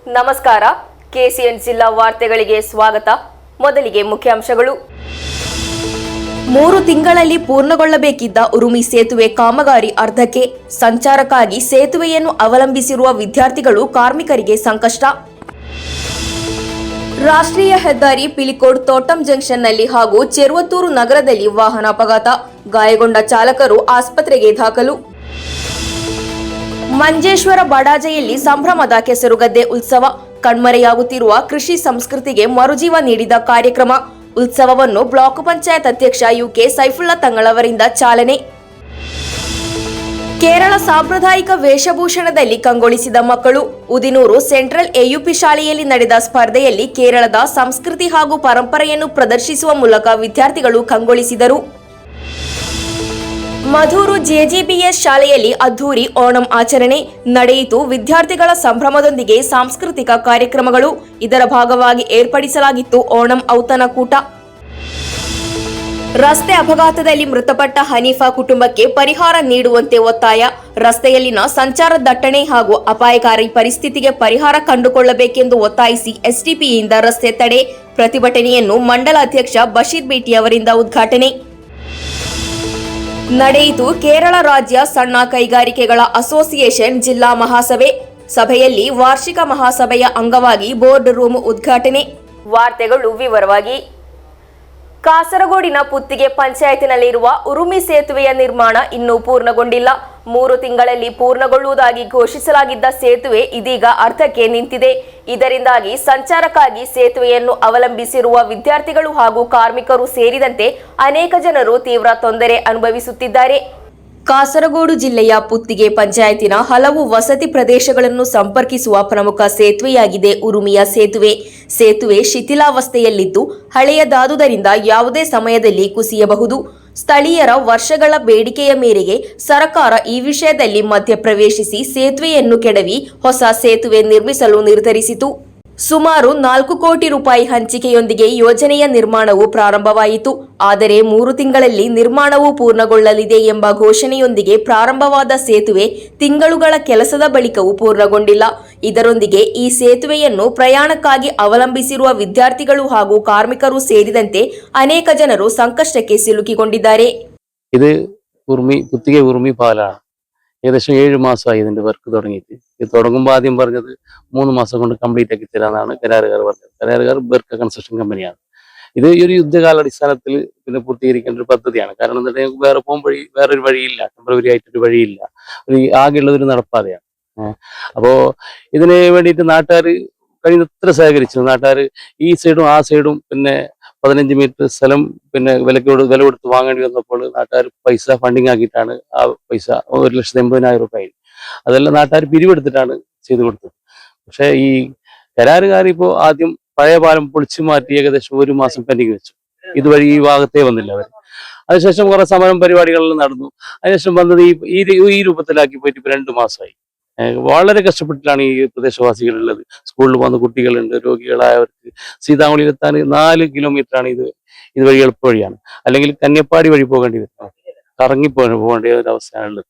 ನಮಸ್ಕಾರ. ಕೆಸಿಎನ್ ಜಿಲ್ಲಾ ವಾರ್ತೆಗಳಿಗೆ ಸ್ವಾಗತ. ಮೊದಲಿಗೆ ಮುಖ್ಯಾಂಶಗಳು. 3 ತಿಂಗಳಲ್ಲಿ ಪೂರ್ಣಗೊಳ್ಳಬೇಕಿದ್ದ ಉರುಮಿ ಸೇತುವೆ ಕಾಮಗಾರಿ ಅರ್ಧಕ್ಕೆ. ಸಂಚಾರಕ್ಕಾಗಿ ಸೇತುವೆಯನ್ನು ಅವಲಂಬಿಸಿರುವ ವಿದ್ಯಾರ್ಥಿಗಳು, ಕಾರ್ಮಿಕರಿಗೆ ಸಂಕಷ್ಟ. ರಾಷ್ಟ್ರೀಯ ಹೆದ್ದಾರಿ ಪಿಲಿಕೋಡ್ ತೋಟಂ ಜಂಕ್ಷನ್ನಲ್ಲಿ ಹಾಗೂ ಚೆರುವತ್ತೂರು ನಗರದಲ್ಲಿ ವಾಹನ ಅಪಘಾತ. ಗಾಯಗೊಂಡ ಚಾಲಕರು ಆಸ್ಪತ್ರೆಗೆ ದಾಖಲು. ಮಂಜೇಶ್ವರ ಬಡಾಜೆಯಲ್ಲಿ ಸಂಭ್ರಮದ ಕೆಸರುಗದ್ದೆ ಉತ್ಸವ. ಕಣ್ಮರೆಯಾಗುತ್ತಿರುವ ಕೃಷಿ ಸಂಸ್ಕೃತಿಗೆ ಮರುಜೀವ ನೀಡಿದ ಕಾರ್ಯಕ್ರಮ. ಉತ್ಸವವನ್ನು ಬ್ಲಾಕ್ ಪಂಚಾಯತ್ ಅಧ್ಯಕ್ಷ ಯುಕೆ ಸೈಫುಲ್ಲಾ ತಂಗಳವರಿಂದ ಚಾಲನೆ. ಕೇರಳ ಸಾಂಪ್ರದಾಯಿಕ ವೇಷಭೂಷಣದಲ್ಲಿ ಕಂಗೊಳಿಸಿದ ಮಕ್ಕಳು. ಉದಿನೂರು ಸೆಂಟ್ರಲ್ ಎಯುಪಿ ಶಾಲೆಯಲ್ಲಿ ನಡೆದ ಸ್ಪರ್ಧೆಯಲ್ಲಿ ಕೇರಳದ ಸಂಸ್ಕೃತಿ ಹಾಗೂ ಪರಂಪರೆಯನ್ನು ಪ್ರದರ್ಶಿಸುವ ಮೂಲಕ ವಿದ್ಯಾರ್ಥಿಗಳು ಕಂಗೊಳಿಸಿದರು. ಮಧೂರು ಜೆಜಿಬಿಎಸ್ ಶಾಲೆಯಲ್ಲಿ ಅದ್ದೂರಿ ಓಣಂ ಆಚರಣೆ ನಡೆಯಿತು. ವಿದ್ಯಾರ್ಥಿಗಳ ಸಂಭ್ರಮದೊಂದಿಗೆ ಸಾಂಸ್ಕೃತಿಕ ಕಾರ್ಯಕ್ರಮಗಳು. ಇದರ ಭಾಗವಾಗಿ ಏರ್ಪಡಿಸಲಾಗಿತ್ತು ಓಣಂ ಔತಣಕೂಟ. ರಸ್ತೆ ಅಪಘಾತದಲ್ಲಿ ಮೃತಪಟ್ಟ ಹನೀಫಾ ಕುಟುಂಬಕ್ಕೆ ಪರಿಹಾರ ನೀಡುವಂತೆ ಒತ್ತಾಯ. ರಸ್ತೆಯಲ್ಲಿನ ಸಂಚಾರ ದಟ್ಟಣೆ ಹಾಗೂ ಅಪಾಯಕಾರಿ ಪರಿಸ್ಥಿತಿಗೆ ಪರಿಹಾರ ಕಂಡುಕೊಳ್ಳಬೇಕೆಂದು ಒತ್ತಾಯಿಸಿ ಎಸ್ಡಿಪಿಯಿಂದ ರಸ್ತೆ ತಡೆ ಪ್ರತಿಭಟನೆಯನ್ನು ಮಂಡಲ ಅಧ್ಯಕ್ಷ ಬಶೀರ್ ಬೇಟಿ ಅವರಿಂದ ಉದ್ಘಾಟನೆ. ನಡೆಯಿತು ಕೇರಳ ರಾಜ್ಯ ಸಣ್ಣ ಕೈಗಾರಿಕೆಗಳ ಅಸೋಸಿಯೇಷನ್ ಜಿಲ್ಲಾ ಮಹಾಸಭೆ. ಸಭೆಯಲ್ಲಿ ವಾರ್ಷಿಕ ಮಹಾಸಭೆಯ ಅಂಗವಾಗಿ ಬೋರ್ಡ್ ರೂಮ್ ಉದ್ಘಾಟನೆ. ವಾರ್ತೆಗಳು ವಿವರವಾಗಿ. ಕಾಸರಗೋಡಿನ ಪುತ್ತಿಗೆ ಪಂಚಾಯತಿನಲ್ಲಿರುವ ಉರುಮಿ ಸೇತುವೆಯ ನಿರ್ಮಾಣ ಇನ್ನೂ ಪೂರ್ಣಗೊಂಡಿಲ್ಲ. 3 ತಿಂಗಳಲ್ಲಿ ಪೂರ್ಣಗೊಳ್ಳುವುದಾಗಿ ಘೋಷಿಸಲಾಗಿದ್ದ ಸೇತುವೆ ಇದೀಗ ಅರ್ಧಕ್ಕೆ ನಿಂತಿದೆ. ಇದರಿಂದಾಗಿ ಸಂಚಾರಕ್ಕಾಗಿ ಸೇತುವೆಯನ್ನು ಅವಲಂಬಿಸಿರುವ ವಿದ್ಯಾರ್ಥಿಗಳು ಹಾಗೂ ಕಾರ್ಮಿಕರು ಸೇರಿದಂತೆ ಅನೇಕ ಜನರು ತೀವ್ರ ತೊಂದರೆ ಅನುಭವಿಸುತ್ತಿದ್ದಾರೆ. ಕಾಸರಗೋಡು ಜಿಲ್ಲೆಯ ಪುತ್ತಿಗೆ ಪಂಚಾಯತಿನ ಹಲವು ವಸತಿ ಪ್ರದೇಶಗಳನ್ನು ಸಂಪರ್ಕಿಸುವ ಪ್ರಮುಖ ಸೇತುವೆಯಾಗಿದೆ ಉರುಮಿಯ ಸೇತುವೆ. ಸೇತುವೆ ಶಿಥಿಲಾವಸ್ಥೆಯಲ್ಲಿದ್ದು ಹಳೆಯದಾದುದರಿಂದ ಯಾವುದೇ ಸಮಯದಲ್ಲಿ ಕುಸಿಯಬಹುದು. ಸ್ಥಳೀಯರ ವರ್ಷಗಳ ಬೇಡಿಕೆಯ ಮೇರೆಗೆ ಸರ್ಕಾರ ಈ ವಿಷಯದಲ್ಲಿ ಮಧ್ಯಪ್ರವೇಶಿಸಿ ಸೇತುವೆಯನ್ನು ಕೆಡವಿ ಹೊಸ ಸೇತುವೆ ನಿರ್ಮಿಸಲು ನಿರ್ಧರಿಸಿತು. ಸುಮಾರು 4 ಕೋಟಿ ರೂಪಾಯಿ ಹಂಚಿಕೆಯೊಂದಿಗೆ ಯೋಜನೆಯ ನಿರ್ಮಾಣವು ಪ್ರಾರಂಭವಾಯಿತು. ಆದರೆ 3 ತಿಂಗಳಲ್ಲಿ ನಿರ್ಮಾಣವು ಪೂರ್ಣಗೊಳ್ಳಲಿದೆ ಎಂಬ ಘೋಷಣೆಯೊಂದಿಗೆ ಪ್ರಾರಂಭವಾದ ಸೇತುವೆ ತಿಂಗಳುಗಳ ಕೆಲಸದ ಬಳಿಕವೂ ಪೂರ್ಣಗೊಂಡಿಲ್ಲ. ಇದರೊಂದಿಗೆ ಈ ಸೇತುವೆಯನ್ನು ಪ್ರಯಾಣಕ್ಕಾಗಿ ಅವಲಂಬಿಸಿರುವ ವಿದ್ಯಾರ್ಥಿಗಳು ಹಾಗೂ ಕಾರ್ಮಿಕರು ಸೇರಿದಂತೆ ಅನೇಕ ಜನರು ಸಂಕಷ್ಟಕ್ಕೆ ಸಿಲುಕಿಕೊಂಡಿದ್ದಾರೆ. ഇത് പുത്തികെ ഉറുമി പാലാണ്. ഏകദേശം 7 മാസമായി ഇതിന്റെ വർക്ക് തുടങ്ങിയിട്ട്. ഇത് തുടങ്ങുമ്പോൾ ആദ്യം പറഞ്ഞത് 3 മാസം കൊണ്ട് കംപ്ലീറ്റ് ആക്കി തരാമെന്നാണ് കരാറുകാർ പറഞ്ഞത്. കരാറുകാർ ബെർക്ക കൺസ്ട്രക്ഷൻ കമ്പനിയാണ്. ഇത് ഈ ഒരു യുദ്ധകാലാടിസ്ഥാനത്തിൽ പിന്നെ പൂർത്തീകരിക്കേണ്ട ഒരു പദ്ധതിയാണ്. കാരണം എന്താ വെച്ചാൽ വേറെ വേറൊരു വഴിയില്ല, ടെമ്പററി ആയിട്ടൊരു വഴിയില്ല, ആകെയുള്ളതൊരു നടപ്പാതയാണ്. അപ്പോൾ ഇതിന് വേണ്ടിയിട്ട് നാട്ടുകാർ കഴിയുന്നത്ര സഹകരിച്ചു. നാട്ടുകാർ ഈ സൈഡും ആ സൈഡും പിന്നെ 15 മീറ്റർ സ്ഥലം പിന്നെ വില കൊടുത്ത് വാങ്ങേണ്ടി വന്നപ്പോൾ നാട്ടുകാർ പൈസ ഫണ്ടിങ് ആക്കിയിട്ടാണ് ആ പൈസ 1,80,000 രൂപ. അതെല്ലാം നാട്ടുകാർ പിരിവെടുത്തിട്ടാണ് ചെയ്തു കൊടുത്തത്. പക്ഷെ ഈ കരാറുകാർ ഇപ്പോൾ ആദ്യം പഴയ പാലം പൊളിച്ചു മാറ്റി ഏകദേശം 1 മാസം പെൻഡിങ് വെച്ചു. ഇതുവഴി ഈ ഭാഗത്തേ വന്നില്ല അവർ. അതിനുശേഷം കുറെ സമരം പരിപാടികളെല്ലാം നടന്നു. അതിനുശേഷം വന്നത് ഈ രൂപത്തിലാക്കി പോയിട്ട് ഇപ്പൊ 2 മാസമായി. വളരെ കഷ്ടപ്പെട്ടിട്ടാണ് ഈ പ്രദേശവാസികളുള്ളത്. സ്കൂളിൽ പോകുന്ന കുട്ടികളുണ്ട്, രോഗികളായവർക്ക് സീതാങ്കുളിയിലെത്താൻ 4 കിലോമീറ്ററാണ് ഇതുവഴി എളുപ്പവഴിയാണ്. അല്ലെങ്കിൽ കന്യപ്പാടി വഴി പോകേണ്ടി വരും, കറങ്ങിപ്പോകേണ്ട ഒരവസ്ഥയാണുള്ളത്.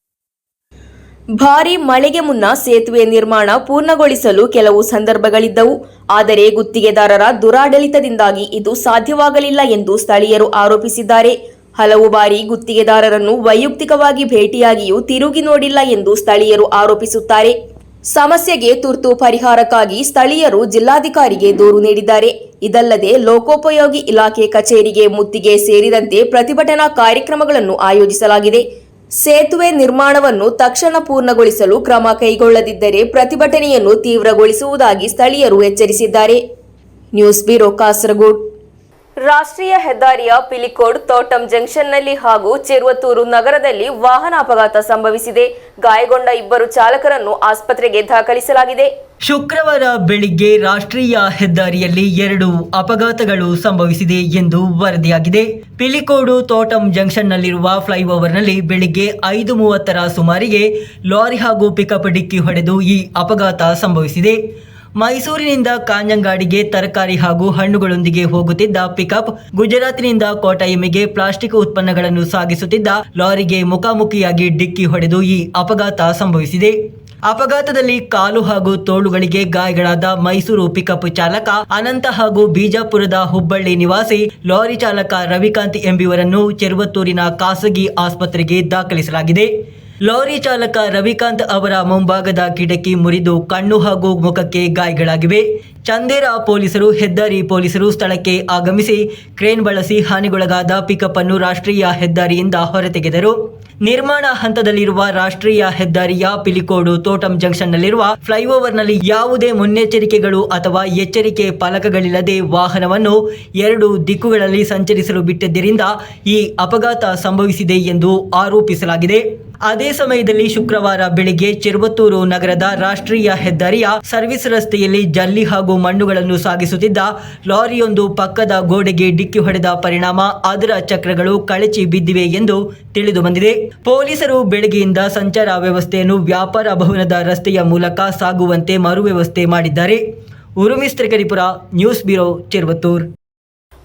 ಭಾರೀ ಮಳೆಗೆ ಮುನ್ನ ಸೇತುವೆ ನಿರ್ಮಾಣ ಪೂರ್ಣಗೊಳಿಸಲು ಕೆಲವು ಸಂದರ್ಭಗಳಿದ್ದವು. ಆದರೆ ಗುತ್ತಿಗೆದಾರರ ದುರಾಡಳಿತದಿಂದಾಗಿ ಇದು ಸಾಧ್ಯವಾಗಲಿಲ್ಲ ಎಂದು ಸ್ಥಳೀಯರು ಆರೋಪಿಸಿದ್ದಾರೆ. ಹಲವು ಬಾರಿ ಗುತ್ತಿಗೆದಾರರನ್ನು ವೈಯಕ್ತಿಕವಾಗಿ ಭೇಟಿಯಾಗಿಯೂ ತಿರುಗಿ ನೋಡಿಲ್ಲ ಎಂದು ಸ್ಥಳೀಯರು ಆರೋಪಿಸುತ್ತಾರೆ. ಸಮಸ್ಯೆಗೆ ತುರ್ತು ಪರಿಹಾರಕ್ಕಾಗಿ ಸ್ಥಳೀಯರು ಜಿಲ್ಲಾಧಿಕಾರಿಗೆ ದೂರು ನೀಡಿದ್ದಾರೆ. ಇದಲ್ಲದೆ ಲೋಕೋಪಯೋಗಿ ಇಲಾಖೆ ಕಚೇರಿಗೆ ಮುತ್ತಿಗೆ ಸೇರಿದಂತೆ ಪ್ರತಿಭಟನಾ ಕಾರ್ಯಕ್ರಮಗಳನ್ನು ಆಯೋಜಿಸಲಾಗಿದೆ. ಸೇತುವೆ ನಿರ್ಮಾಣವನ್ನು ತಕ್ಷಣ ಪೂರ್ಣಗೊಳಿಸಲು ಕ್ರಮ ಕೈಗೊಳ್ಳದಿದ್ದರೆ ಪ್ರತಿಭಟನೆಯನ್ನು ತೀವ್ರಗೊಳಿಸುವುದಾಗಿ ಸ್ಥಳೀಯರು ಎಚ್ಚರಿಸಿದ್ದಾರೆ. News bureau, Kasaragod. ರಾಷ್ಟ್ರೀಯ ಹೆದ್ದಾರಿಯ ಪಿಲಿಕೋಡ್ ತೋಟಂ ಜಂಕ್ಷನ್ನಲ್ಲಿ ಹಾಗೂ ಚೆರುವತ್ತೂರು ನಗರದಲ್ಲಿ ವಾಹನ ಅಪಘಾತ ಸಂಭವಿಸಿದೆ. ಗಾಯಗೊಂಡ 2 ಚಾಲಕರನ್ನು ಆಸ್ಪತ್ರೆಗೆ ದಾಖಲಿಸಲಾಗಿದೆ. ಶುಕ್ರವಾರ ಬೆಳಿಗ್ಗೆ ರಾಷ್ಟ್ರೀಯ ಹೆದ್ದಾರಿಯಲ್ಲಿ 2 ಅಪಘಾತಗಳು ಸಂಭವಿಸಿದೆ ಎಂದು ವರದಿಯಾಗಿದೆ. ಪಿಲಿಕೋಡು ತೋಟಂ ಜಂಕ್ಷನ್ನಲ್ಲಿರುವ ಫ್ಲೈಓವರ್ನಲ್ಲಿ ಬೆಳಿಗ್ಗೆ 5:30 ಸುಮಾರಿಗೆ ಲಾರಿ ಹಾಗೂ ಪಿಕಪ್ ಡಿಕ್ಕಿ ಹೊಡೆದು ಈ ಅಪಘಾತ ಸಂಭವಿಸಿದೆ. ಮೈಸೂರಿನಿಂದ ಕಾಂಜಂಗಾಡಿಗೆ ತರಕಾರಿ ಹಾಗೂ ಹಣ್ಣುಗಳೊಂದಿಗೆ ಹೋಗುತ್ತಿದ್ದ ಪಿಕಪ್ ಗುಜರಾತಿನಿಂದ ಕೋಟಯಿಮಿಗೆ ಪ್ಲಾಸ್ಟಿಕ್ ಉತ್ಪನ್ನಗಳನ್ನು ಸಾಗಿಸುತ್ತಿದ್ದ ಲಾರಿಗೆ ಮುಖಾಮುಖಿಯಾಗಿ ಡಿಕ್ಕಿ ಹೊಡೆದು ಈ ಅಪಘಾತ ಸಂಭವಿಸಿದೆ. ಅಪಘಾತದಲ್ಲಿ ಕಾಲು ಹಾಗೂ ತೋಳುಗಳಿಗೆ ಗಾಯಗಳಾದ ಮೈಸೂರು ಪಿಕಪ್ ಚಾಲಕ ಅನಂತ ಹಾಗೂ ಬಿಜಾಪುರದ ಹುಬ್ಬಳ್ಳಿ ನಿವಾಸಿ ಲಾರಿ ಚಾಲಕ ರವಿಕಾಂತ್ ಎಂಬುವರನ್ನು ಚೆರುವತ್ತೂರಿನ ಖಾಸಗಿ ಆಸ್ಪತ್ರೆಗೆ ದಾಖಲಿಸಲಾಗಿದೆ. ಲಾರಿ ಚಾಲಕ ರವಿಕಾಂತ್ ಅವರ ಮುಂಭಾಗದ ಕಿಟಕಿ ಮುರಿದು ಕಣ್ಣು ಹಾಗೂ ಮುಖಕ್ಕೆ ಗಾಯಗಳಾಗಿವೆ. ಚಂದೇರ ಪೊಲೀಸರು, ಹೆದ್ದಾರಿ ಪೊಲೀಸರು ಸ್ಥಳಕ್ಕೆ ಆಗಮಿಸಿ ಕ್ರೇನ್ ಬಳಸಿ ಹಾನಿಗೊಳಗಾದ ಪಿಕಪ್ ಅನ್ನು ರಾಷ್ಟ್ರೀಯ ಹೆದ್ದಾರಿಯಿಂದ ಹೊರತೆಗೆದರು. ನಿರ್ಮಾಣ ಹಂತದಲ್ಲಿರುವ ರಾಷ್ಟ್ರೀಯ ಹೆದ್ದಾರಿಯ ಪಿಲಿಕೋಡು ತೋಟಂ ಜಂಕ್ಷನ್ನಲ್ಲಿರುವ ಫ್ಲೈಓವರ್ನಲ್ಲಿ ಯಾವುದೇ ಮುನ್ನೆಚ್ಚರಿಕೆಗಳು ಅಥವಾ ಎಚ್ಚರಿಕೆ ಫಲಕಗಳಿಲ್ಲದೆ ವಾಹನವನ್ನು 2 ದಿಕ್ಕುಗಳಲ್ಲಿ ಸಂಚರಿಸಲು ಬಿಟ್ಟಿದ್ದರಿಂದ ಈ ಅಪಘಾತ ಸಂಭವಿಸಿದೆ ಎಂದು ಆರೋಪಿಸಲಾಗಿದೆ. ಅದೇ ಸಮಯದಲ್ಲಿ ಶುಕ್ರವಾರ ಬೆಳಿಗ್ಗೆ ಚೆರುವತ್ತೂರು ನಗರದ ರಾಷ್ಟ್ರೀಯ ಹೆದ್ದಾರಿಯ ಸರ್ವಿಸ್ ರಸ್ತೆಯಲ್ಲಿ ಜಲ್ಲಿ ಹಾಗೂ ಮಣ್ಣುಗಳನ್ನು ಸಾಗಿಸುತ್ತಿದ್ದ ಲಾರಿಯೊಂದು ಪಕ್ಕದ ಗೋಡೆಗೆ ಡಿಕ್ಕಿ ಹೊಡೆದ ಪರಿಣಾಮ ಅದರ ಚಕ್ರಗಳು ಕಳಚಿ ಬಿದ್ದಿವೆ ಎಂದು ತಿಳಿದು ಬಂದಿದೆ. ಪೊಲೀಸರು ಬೆಳಗ್ಗೆಯಿಂದ ಸಂಚಾರ ವ್ಯವಸ್ಥೆಯನ್ನು ವ್ಯಾಪಾರ ಭವನದ ರಸ್ತೆಯ ಮೂಲಕ ಸಾಗುವಂತೆ ಮರು ವ್ಯವಸ್ಥೆ ಮಾಡಿದ್ದಾರೆ. ಉರುಮಿಸ್ತ್ರಿ ಕರಿಪುರ, ನ್ಯೂಸ್ ಬ್ಯೂರೋ, ಚೆರುವತ್ತೂರು.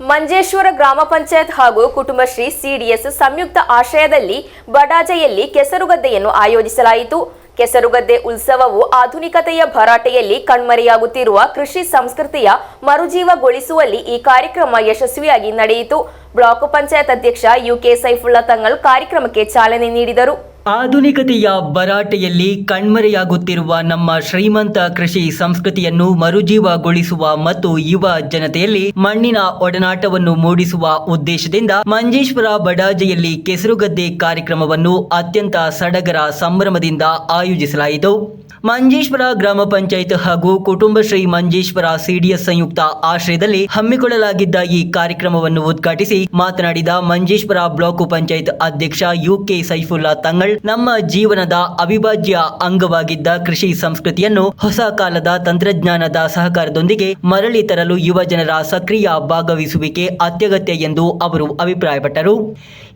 ಮಂಜೇಶ್ವರ ಗ್ರಾಮ ಪಂಚಾಯತ್ ಹಾಗೂ ಕುಟುಂಬಶ್ರೀ ಸಿಡಿಎಸ್ ಸಂಯುಕ್ತ ಆಶ್ರಯದಲ್ಲಿ ಬಡಾಜೆಯಲ್ಲಿ ಕೆಸರುಗದ್ದೆಯನ್ನು ಆಯೋಜಿಸಲಾಯಿತು. ಕೆಸರುಗದ್ದೆ ಉತ್ಸವವು ಆಧುನಿಕತೆಯ ಭರಾಟೆಯಲ್ಲಿ ಕಣ್ಮರೆಯಾಗುತ್ತಿರುವ ಕೃಷಿ ಸಂಸ್ಕೃತಿಯ ಮರುಜೀವಗೊಳಿಸುವಲ್ಲಿ ಈ ಕಾರ್ಯಕ್ರಮ ಯಶಸ್ವಿಯಾಗಿ ನಡೆಯಿತು. ಬ್ಲಾಕ್ ಪಂಚಾಯತ್ ಅಧ್ಯಕ್ಷ ಯುಕೆ ಸೈಫುಲ್ಲಾ ತಂಗಳ್ ಕಾರ್ಯಕ್ರಮಕ್ಕೆ ಚಾಲನೆ ನೀಡಿದರು. ಆಧುನಿಕತೆಯ ಭರಾಟೆಯಲ್ಲಿ ಕಣ್ಮರೆಯಾಗುತ್ತಿರುವ ನಮ್ಮ ಶ್ರೀಮಂತ ಕೃಷಿ ಸಂಸ್ಕೃತಿಯನ್ನು ಮರುಜೀವಗೊಳಿಸುವ ಮತ್ತು ಯುವ ಜನತೆಯಲ್ಲಿ ಮಣ್ಣಿನ ಒಡನಾಟವನ್ನು ಮೂಡಿಸುವ ಉದ್ದೇಶದಿಂದ ಮಂಜೇಶ್ವರ ಬಡಾಜೆಯಲ್ಲಿ ಕೆಸರುಗದ್ದೆ ಕಾರ್ಯಕ್ರಮವನ್ನು ಅತ್ಯಂತ ಸಡಗರ ಸಂಭ್ರಮದಿಂದ ಆಯೋಜಿಸಲಾಯಿತು. ಮಂಜೇಶ್ವರ ಗ್ರಾಮ ಪಂಚಾಯತ್ ಹಾಗೂ ಕುಟುಂಬಶ್ರೀ ಮಂಜೇಶ್ವರ ಸಿಡಿಎಸ್ ಸಂಯುಕ್ತ ಆಶ್ರಯದಲ್ಲಿ ಹಮ್ಮಿಕೊಳ್ಳಲಾಗಿದ್ದ ಈ ಕಾರ್ಯಕ್ರಮವನ್ನು ಉದ್ಘಾಟಿಸಿ ಮಾತನಾಡಿದ ಮಂಜೇಶ್ವರ ಬ್ಲಾಕ್ ಪಂಚಾಯತ್ ಅಧ್ಯಕ್ಷ ಯುಕೆ ಸೈಫುಲ್ಲಾ ತಂಗಳ್, ನಮ್ಮ ಜೀವನದ ಅವಿಭಾಜ್ಯ ಅಂಗವಾಗಿದ್ದ ಕೃಷಿ ಸಂಸ್ಕೃತಿಯನ್ನು ಹೊಸ ಕಾಲದ ತಂತ್ರಜ್ಞಾನದ ಸಹಕಾರದೊಂದಿಗೆ ಮರಳಿ ತರಲು ಯುವ ಜನರ ಸಕ್ರಿಯ ಭಾಗವಹಿಸುವಿಕೆ ಅತ್ಯಗತ್ಯ ಎಂದು ಅವರು ಅಭಿಪ್ರಾಯಪಟ್ಟರು.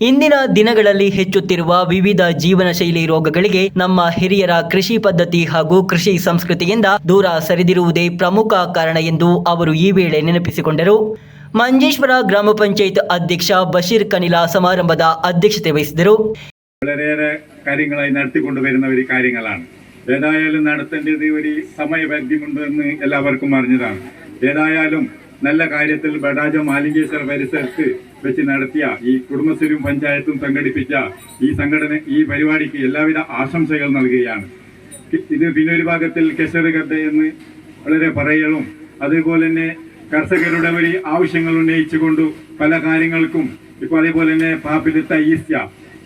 ಇಂದಿನ ದಿನಗಳಲ್ಲಿ ಹೆಚ್ಚುತ್ತಿರುವ ವಿವಿಧ ಜೀವನ ಶೈಲಿ ರೋಗಗಳಿಗೆ ನಮ್ಮ ಹಿರಿಯರ ಕೃಷಿ ಪದ್ಧತಿ ಹಾಗೂ ಕೃಷಿ ಸಂಸ್ಕೃತಿಯಿಂದ ದೂರ ಸರಿದಿರುವುದೇ ಪ್ರಮುಖ ಕಾರಣ ಎಂದು ಅವರು ಈ ವೇಳೆ ನೆನಪಿಸಿಕೊಂಡರು. ಮಂಜೇಶ್ವರ ಗ್ರಾಮ പഞ്ചായത്ത് അധ്യക്ഷ ബഷീർ കനില സമാരംഭದ അധ്യക്ഷತೆ വഹിಸಿದರು. വളരെയേറെ കാര്യങ്ങളായി നടത്തിക്കൊണ്ടുവരുന്ന ഒരു കാര്യങ്ങളാണ്. ഏതായാലും നടത്തേണ്ടത് ഒരു സമയപരിധിയുണ്ടെന്ന് എല്ലാവർക്കും അറിഞ്ഞതാണ്. ഏതായാലും നല്ല കാര്യത്തിൽ ബഡാജ മാലിംഗേശ്വര പരിസരത്ത് വെച്ച് നടത്തിയ ഈ കുടുംബശ്രീ പഞ്ചായത്തും സംഘടിപ്പിച്ച ഈ പരിപാടിക്ക് എല്ലാവിധ ആശംസകൾ നൽകുകയാണ്. ഇത് പിന്നൊരു ഭാഗത്തിൽ കെസറുഗദ്ദ എന്ന് വളരെ പറയലും അതുപോലെ തന്നെ കർഷകരുടെ ഒരു ആവശ്യങ്ങൾ ഉന്നയിച്ചുകൊണ്ട് പല കാര്യങ്ങൾക്കും ഇപ്പോൾ അതേപോലെ തന്നെ പാപ്പിലിത്ത ഈസ്റ്റ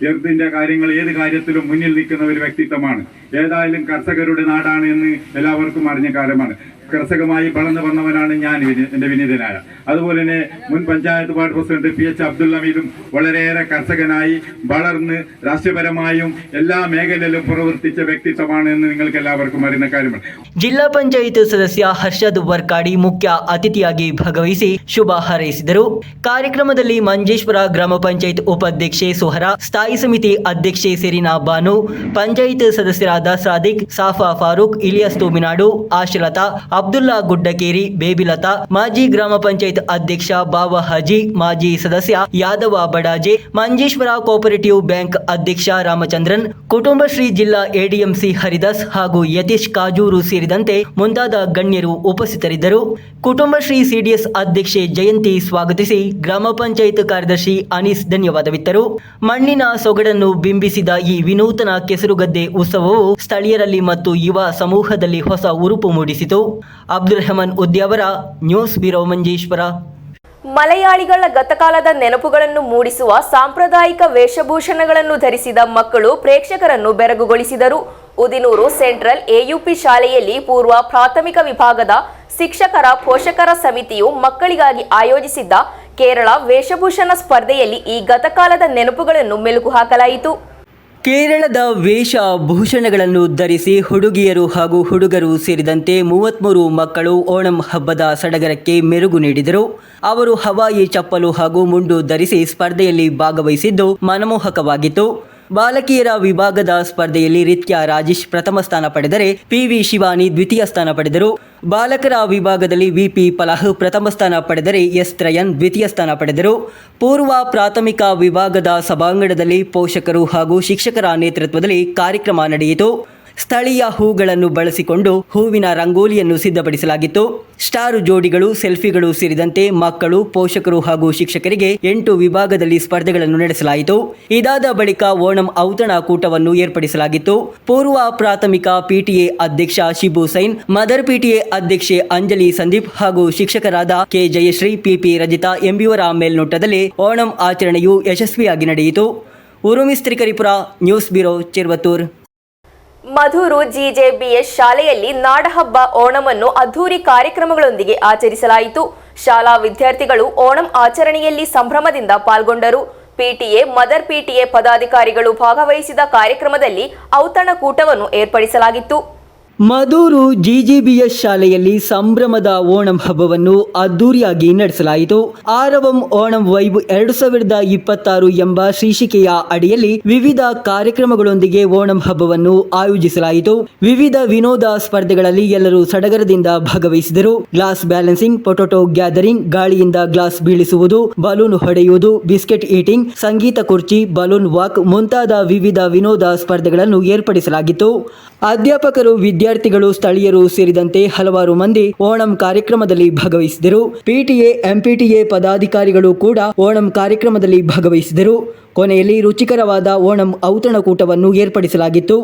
എർത്തിന്റെ കാര്യങ്ങൾ ഏത് കാര്യത്തിലും മുന്നിൽ നിൽക്കുന്ന ഒരു വ്യക്തിത്വമാണ്. ഏതായാലും കർഷകരുടെ നാടാണ് എന്ന് എല്ലാവർക്കും അറിഞ്ഞ കാര്യമാണ്. കർഷകമായി വളർന്നു വന്നവനാണ് ഞാൻ, എൻ്റെ വിനീതനായ. അതുപോലെ തന്നെ മുൻ panchayat ward president PH Abdul ഹമീദും വളരെയേറെ കർഷകനായി വളർന്ന് രാഷ്ട്രീയപരമായും എല്ലാ മേഖലയിലും പ്രവർത്തിച്ച വ്യക്തിത്വമാണ് എന്ന് നിങ്ങൾക്ക് എല്ലാവർക്കും അറിയുന്ന കാര്യമാണ്. ಜಿಲ್ಲಾ ಪಂಚಾಯತ್ ಸದಸ್ಯ ಹರ್ಷದ್ ವರ್ಕಾಡಿ ಮುಖ್ಯ ಅತಿಥಿಯಾಗಿ ಭಾಗವಹಿಸಿ ಶುಭ ಹಾರೈಸಿದರು. ಕಾರ್ಯಕ್ರಮದಲ್ಲಿ ಮಂಜೇಶ್ವರ ಗ್ರಾಮ ಪಂಚಾಯತ್ ಉಪಾಧ್ಯಕ್ಷೆ ಸುಹರಾ, ಸ್ಥಾಯಿ ಸಮಿತಿ ಅಧ್ಯಕ್ಷೆ ಸೆರಿನಾ ಬಾನು, ಪಂಚಾಯತ್ ಸದಸ್ಯರಾದ ಸಾದಿಕ್, ಸಾಫಾ ಫಾರೂಕ್, ಇಲಿಯಾಸ್ ತೂಮಿನಾಡು, ಆಶಲತಾ, ಅಬ್ದುಲ್ಲಾ ಗುಡ್ಡಕೇರಿ, ಬೇಬಿಲತಾ, ಮಾಜಿ ಗ್ರಾಮ ಪಂಚಾಯತ್ ಅಧ್ಯಕ್ಷ ಬಾವ ಹಾಜಿ, ಮಾಜಿ ಸದಸ್ಯ ಯಾದವ ಬಡಾಜೆ, ಮಂಜೇಶ್ವರ ಕೋಆಪರೇಟಿವ್ ಬ್ಯಾಂಕ್ ಅಧ್ಯಕ್ಷ ರಾಮಚಂದ್ರನ್, ಕುಟುಂಬಶ್ರೀ ಜಿಲ್ಲಾ ADMC ಹರಿದಾಸ್ ಹಾಗೂ ಯತೀಶ್ ಕಾಜೂರು ಸೇರಿದಂತೆ ಮುಂತಾದ ಗಣ್ಯರು ಉಪಸ್ಥಿತರಿದ್ದರು. ಕುಟುಂಬಶ್ರೀ ಸಿಡಿಎಸ್ ಅಧ್ಯಕ್ಷೆ ಜಯಂತಿ ಸ್ವಾಗತಿಸಿ ಗ್ರಾಮ ಪಂಚಾಯತ್ ಕಾರ್ಯದರ್ಶಿ ಅನೀಸ್ ಧನ್ಯವಾದವಿತ್ತರು. ಮಣ್ಣಿನ ಸೊಗಡನ್ನು ಬಿಂಬಿಸಿದ ಈ ವಿನೂತನ ಕೆಸರುಗದ್ದೆ ಉತ್ಸವವು ಸ್ಥಳೀಯರಲ್ಲಿ ಮತ್ತು ಯುವ ಸಮೂಹದಲ್ಲಿ ಹೊಸ ಉರುಪು ಮೂಡಿಸಿತು. Abdul Rahman Udyavar, news bureau, Manjeshwar. ಮಲಯಾಳಿಗಳ ಗತಕಾಲದ ನೆನಪುಗಳನ್ನು ಮೂಡಿಸುವ ಸಾಂಪ್ರದಾಯಿಕ ವೇಷಭೂಷಣಗಳನ್ನು ಧರಿಸಿದ ಮಕ್ಕಳು ಪ್ರೇಕ್ಷಕರನ್ನು ಬೆರಗುಗೊಳಿಸಿದರು. ಉದಿನೂರು ಸೆಂಟ್ರಲ್ AUP ಶಾಲೆಯಲ್ಲಿ ಪೂರ್ವ ಪ್ರಾಥಮಿಕ ವಿಭಾಗದ ಶಿಕ್ಷಕರ ಪೋಷಕರ ಸಮಿತಿಯು ಮಕ್ಕಳಿಗಾಗಿ ಆಯೋಜಿಸಿದ್ದ ಕೇರಳ ವೇಷಭೂಷಣ ಸ್ಪರ್ಧೆಯಲ್ಲಿ ಈ ಗತಕಾಲದ ನೆನಪುಗಳನ್ನು ಮೆಲುಕು ಹಾಕಲಾಯಿತು. ಕೇರಳದ ವೇಷಭೂಷಣಗಳನ್ನು ಧರಿಸಿ ಹುಡುಗಿಯರು ಹಾಗೂ ಹುಡುಗರು ಸೇರಿದಂತೆ 33 ಮಕ್ಕಳು ಓಣಂ ಹಬ್ಬದ ಸಡಗರಕ್ಕೆ ಮೆರುಗು ನೀಡಿದರು. ಅವರು ಹವಾಯಿ ಚಪ್ಪಲು ಹಾಗೂ ಮುಂಡು ಧರಿಸಿ ಸ್ಪರ್ಧೆಯಲ್ಲಿ ಭಾಗವಹಿಸಿದ್ದು ಮನಮೋಹಕವಾಗಿತ್ತು. ಬಾಲಕಿಯರ ವಿಭಾಗದ ಸ್ಪರ್ಧೆಯಲ್ಲಿ ರಿತ್ಯಾ ರಾಜೇಶ್ ಪ್ರಥಮ ಸ್ಥಾನ ಪಡೆದರೆ PV ಶಿವಾನಿ ದ್ವಿತೀಯ ಸ್ಥಾನ ಪಡೆದರು. ಬಾಲಕರ ವಿಭಾಗದಲ್ಲಿ VP ಪಲಾಹ್ ಪ್ರಥಮ ಸ್ಥಾನ ಪಡೆದರೆ S ತ್ರಯನ್ ದ್ವಿತೀಯ ಸ್ಥಾನ ಪಡೆದರು. ಪೂರ್ವ ಪ್ರಾಥಮಿಕ ವಿಭಾಗದ ಸಭಾಂಗಣದಲ್ಲಿ ಪೋಷಕರು ಹಾಗೂ ಶಿಕ್ಷಕರ ನೇತೃತ್ವದಲ್ಲಿ ಕಾರ್ಯಕ್ರಮ ನಡೆಯಿತು. ಸ್ಥಳೀಯ ಹೂಗಳನ್ನು ಬಳಸಿಕೊಂಡು ಹೂವಿನ ರಂಗೋಲಿಯನ್ನು ಸಿದ್ಧಪಡಿಸಲಾಗಿತ್ತು. ಸ್ಟಾರ್ ಜೋಡಿಗಳು, ಸೆಲ್ಫಿಗಳು ಸೇರಿದಂತೆ ಮಕ್ಕಳು, ಪೋಷಕರು ಹಾಗೂ ಶಿಕ್ಷಕರಿಗೆ 8 ವಿಭಾಗದಲ್ಲಿ ಸ್ಪರ್ಧೆಗಳನ್ನು ನಡೆಸಲಾಯಿತು. ಇದಾದ ಬಳಿಕ ಓಣಂ ಔತಣಕೂಟವನ್ನು ಏರ್ಪಡಿಸಲಾಗಿತ್ತು. ಪೂರ್ವ ಪ್ರಾಥಮಿಕ ಪಿಟಿಎ ಅಧ್ಯಕ್ಷ ಶಿಬು ಸೈನ್, ಮದರ್ ಪಿಟಿಎ ಅಧ್ಯಕ್ಷೆ ಅಂಜಲಿ ಸಂದೀಪ್ ಹಾಗೂ ಶಿಕ್ಷಕರಾದ ಕೆ ಜಯಶ್ರೀ, ಪಿಪಿ ರಜಿತಾ ಎಂಬಿಯವರ ಮೇಲ್ನೋಟದಲ್ಲಿ ಓಣಂ ಆಚರಣೆಯು ಯಶಸ್ವಿಯಾಗಿ ನಡೆಯಿತು. ಉರುಮಿಸ್ತ್ರಿ ಕರಿಪುರ, ನ್ಯೂಸ್ ಬ್ಯೂರೋ, ಚಿರ್ವತ್ತೂರ್. ಮಧೂರು ಜಿಜೆಬಿಎಸ್ ಶಾಲೆಯಲ್ಲಿ ನಾಡಹಬ್ಬ ಓಣಂನ್ನು ಅದ್ದೂರಿ ಕಾರ್ಯಕ್ರಮಗಳೊಂದಿಗೆ ಆಚರಿಸಲಾಯಿತು. ಶಾಲಾ ವಿದ್ಯಾರ್ಥಿಗಳು ಓಣಂ ಆಚರಣೆಯಲ್ಲಿ ಸಂಭ್ರಮದಿಂದ ಪಾಲ್ಗೊಂಡರು. ಪಿಟಿಎ, ಮದರ್ ಪಿಟಿಎ ಪದಾಧಿಕಾರಿಗಳು ಭಾಗವಹಿಸಿದ ಕಾರ್ಯಕ್ರಮದಲ್ಲಿ ಔತಣಕೂಟವನ್ನು ಏರ್ಪಡಿಸಲಾಗಿತ್ತು. ಮಧೂರು ಜಿಜಿಬಿಎಸ್ ಶಾಲೆಯಲ್ಲಿ ಸಂಭ್ರಮದ ಓಣಂ ಹಬ್ಬವನ್ನು ಅದ್ದೂರಿಯಾಗಿ ನಡೆಸಲಾಯಿತು. ಆರವಂ ಓಣಂ ವೈಬ್ 2026 ಎಂಬ ಶೀರ್ಷಿಕೆಯ ಅಡಿಯಲ್ಲಿ ವಿವಿಧ ಕಾರ್ಯಕ್ರಮಗಳೊಂದಿಗೆ ಓಣಂ ಹಬ್ಬವನ್ನು ಆಯೋಜಿಸಲಾಯಿತು. ವಿವಿಧ ವಿನೋದ ಸ್ಪರ್ಧೆಗಳಲ್ಲಿ ಎಲ್ಲರೂ ಸಡಗರದಿಂದ ಭಾಗವಹಿಸಿದರು. ಗ್ಲಾಸ್ ಬ್ಯಾಲೆನ್ಸಿಂಗ್, ಪೊಟೊಟೊ ಗ್ಯಾದರಿಂಗ್, ಗಾಳಿಯಿಂದ ಗ್ಲಾಸ್ ಬೀಳಿಸುವುದು, ಬಲೂನ್ ಹೊಡೆಯುವುದು, ಬಿಸ್ಕೆಟ್ ಈಟಿಂಗ್, ಸಂಗೀತ ಕುರ್ಚಿ, ಬಲೂನ್ ವಾಕ್ ಮುಂತಾದ ವಿವಿಧ ವಿನೋದ ಸ್ಪರ್ಧೆಗಳನ್ನು ಏರ್ಪಡಿಸಲಾಗಿತ್ತು. ಅಧ್ಯಾಪಕರು, ವಿದ್ಯಾರ್ಥಿಗಳು, ಸ್ಥಳೀಯರು ಸೇರಿದಂತೆ ಹಲವಾರು ಮಂದಿ ಓಣಂ ಕಾರ್ಯಕ್ರಮದಲ್ಲಿ ಭಾಗವಹಿಸಿದರು. ಪಿಟಿಎ, ಎಂಪಿಟಿಎ ಪದಾಧಿಕಾರಿಗಳು ಕೂಡ ಓಣಂ ಕಾರ್ಯಕ್ರಮದಲ್ಲಿ ಭಾಗವಹಿಸಿದರು. ಕೊನೆಯಲ್ಲಿ ರುಚಿಕರವಾದ ಓಣಂ ಔತಣಕೂಟವನ್ನು ಏರ್ಪಡಿಸಲಾಗಿತ್ತು.